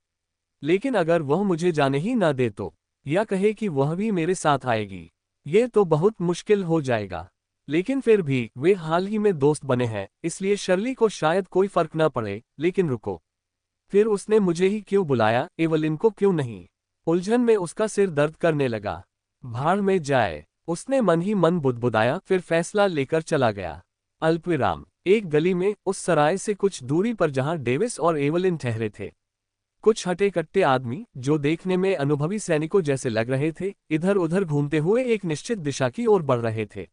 लेकिन अगर वह मुझे जाने ही ना दे तो, या कहे कि वह भी मेरे साथ आएगी, ये तो बहुत मुश्किल हो जाएगा। लेकिन फिर भी वे हाल ही में दोस्त बने हैं, इसलिए शर्ली को शायद कोई फर्क न पड़े। लेकिन रुको, फिर उसने मुझे ही क्यों बुलाया, एवलिन को क्यों नहीं? उलझन में उसका सिर दर्द करने लगा। भाड़ में जाए, उसने मन ही मन बुदबुदाया, फिर फैसला लेकर चला गया। अल्पविराम, एक गली में उस सराय से कुछ दूरी पर जहां डेविस और एवलिन ठहरे थे। कुछ हटे कट्टे आदमी, जो देखने में अनुभवी सैनिकों जैसे लग रहे थे, इधर उधर घूमते हुए एक निश्चित दिशा की ओर बढ़ रहे थे।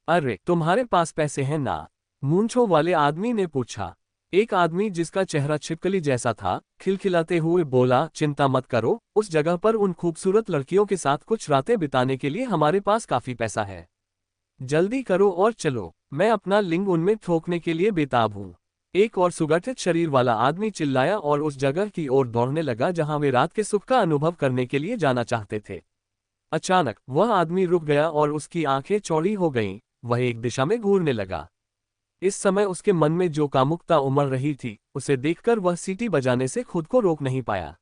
अरे, तुम्हारे पास पैसे हैं ना? मूंछों वाले आदमी ने पूछा। एक आदमी जिसका चेहरा छिपकली जैसा था, खिलखिलाते हुए बोला, चिंता मत करो, उस जगह पर उन खूबसूरत लड़कियों के साथ कुछ रातें बिताने के लिए हमारे पास काफी पैसा है। जल्दी करो और चलो, मैं अपना लिंग उनमें ठोकने के लिए बेताब हूँ। एक और सुगठित शरीर वाला आदमी चिल्लाया और उस जगह की ओर दौड़ने लगा जहां वे रात के सुख का अनुभव करने के लिए जाना चाहते थे। अचानक वह आदमी रुक गया और उसकी आंखें चौड़ी हो गईं। वह एक दिशा में घूरने लगा। इस समय उसके मन में जो कामुकता उमड़ रही थी, उसे देखकर वह सीटी बजाने से खुद को रोक नहीं पाया।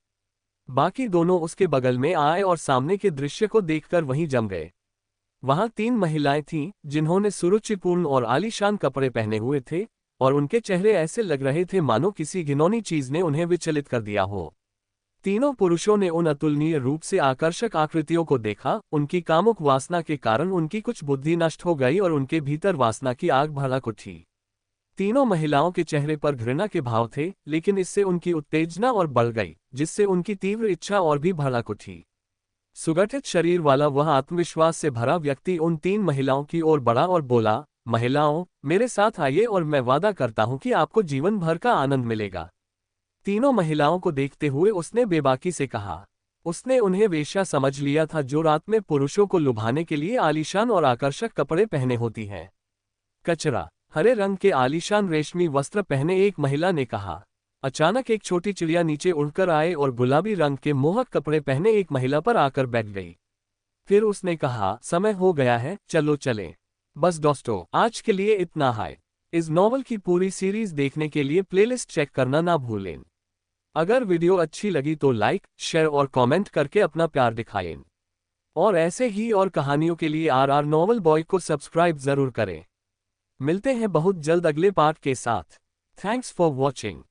बाकी दोनों उसके बगल में आए और सामने के दृश्य को देखकर वहीं जम गए। वहां 3 महिलाएं थीं, जिन्होंने सुरुचिपूर्ण और आलीशान कपड़े पहने हुए थे, और उनके चेहरे ऐसे लग रहे थे मानो किसी घिनौनी चीज ने उन्हें विचलित कर दिया हो। तीनों पुरुषों ने उन अतुलनीय रूप से आकर्षक आकृतियों को देखा। उनकी कामुक वासना के कारण उनकी कुछ बुद्धि नष्ट हो गई और उनके भीतर वासना की आग भड़क उठी। तीनों महिलाओं के चेहरे पर घृणा के भाव थे, लेकिन इससे उनकी उत्तेजना और बढ़ गई, जिससे उनकी तीव्र इच्छा और भी भड़क उठी। सुगठित शरीर वाला वह आत्मविश्वास से भरा व्यक्ति उन 3 महिलाओं की ओर बढ़ा और बोला, महिलाओं, मेरे साथ आइए और मैं वादा करता हूं कि आपको जीवन भर का आनंद मिलेगा। तीनों महिलाओं को देखते हुए उसने बेबाकी से कहा। उसने उन्हें वेश्या समझ लिया था, जो रात में पुरुषों को लुभाने के लिए आलीशान और आकर्षक कपड़े पहने होती हैं। कचरा, हरे रंग के आलीशान रेशमी वस्त्र पहने एक महिला ने कहा। अचानक एक छोटी चिड़िया नीचे उड़कर आए और गुलाबी रंग के मोहक कपड़े पहने एक महिला पर आकर बैठ गई। फिर उसने कहा, समय हो गया है, चलो चलें। बस दोस्तों, आज के लिए इतना है। इस नॉवल की पूरी सीरीज देखने के लिए प्लेलिस्ट चेक करना ना भूलें। अगर वीडियो अच्छी लगी तो लाइक, शेयर और कमेंट करके अपना प्यार दिखाएं। और ऐसे ही और कहानियों के लिए आर नॉवल बॉय को सब्सक्राइब जरूर करें। मिलते हैं बहुत जल्द अगले पार्ट के साथ। Thanks for watching.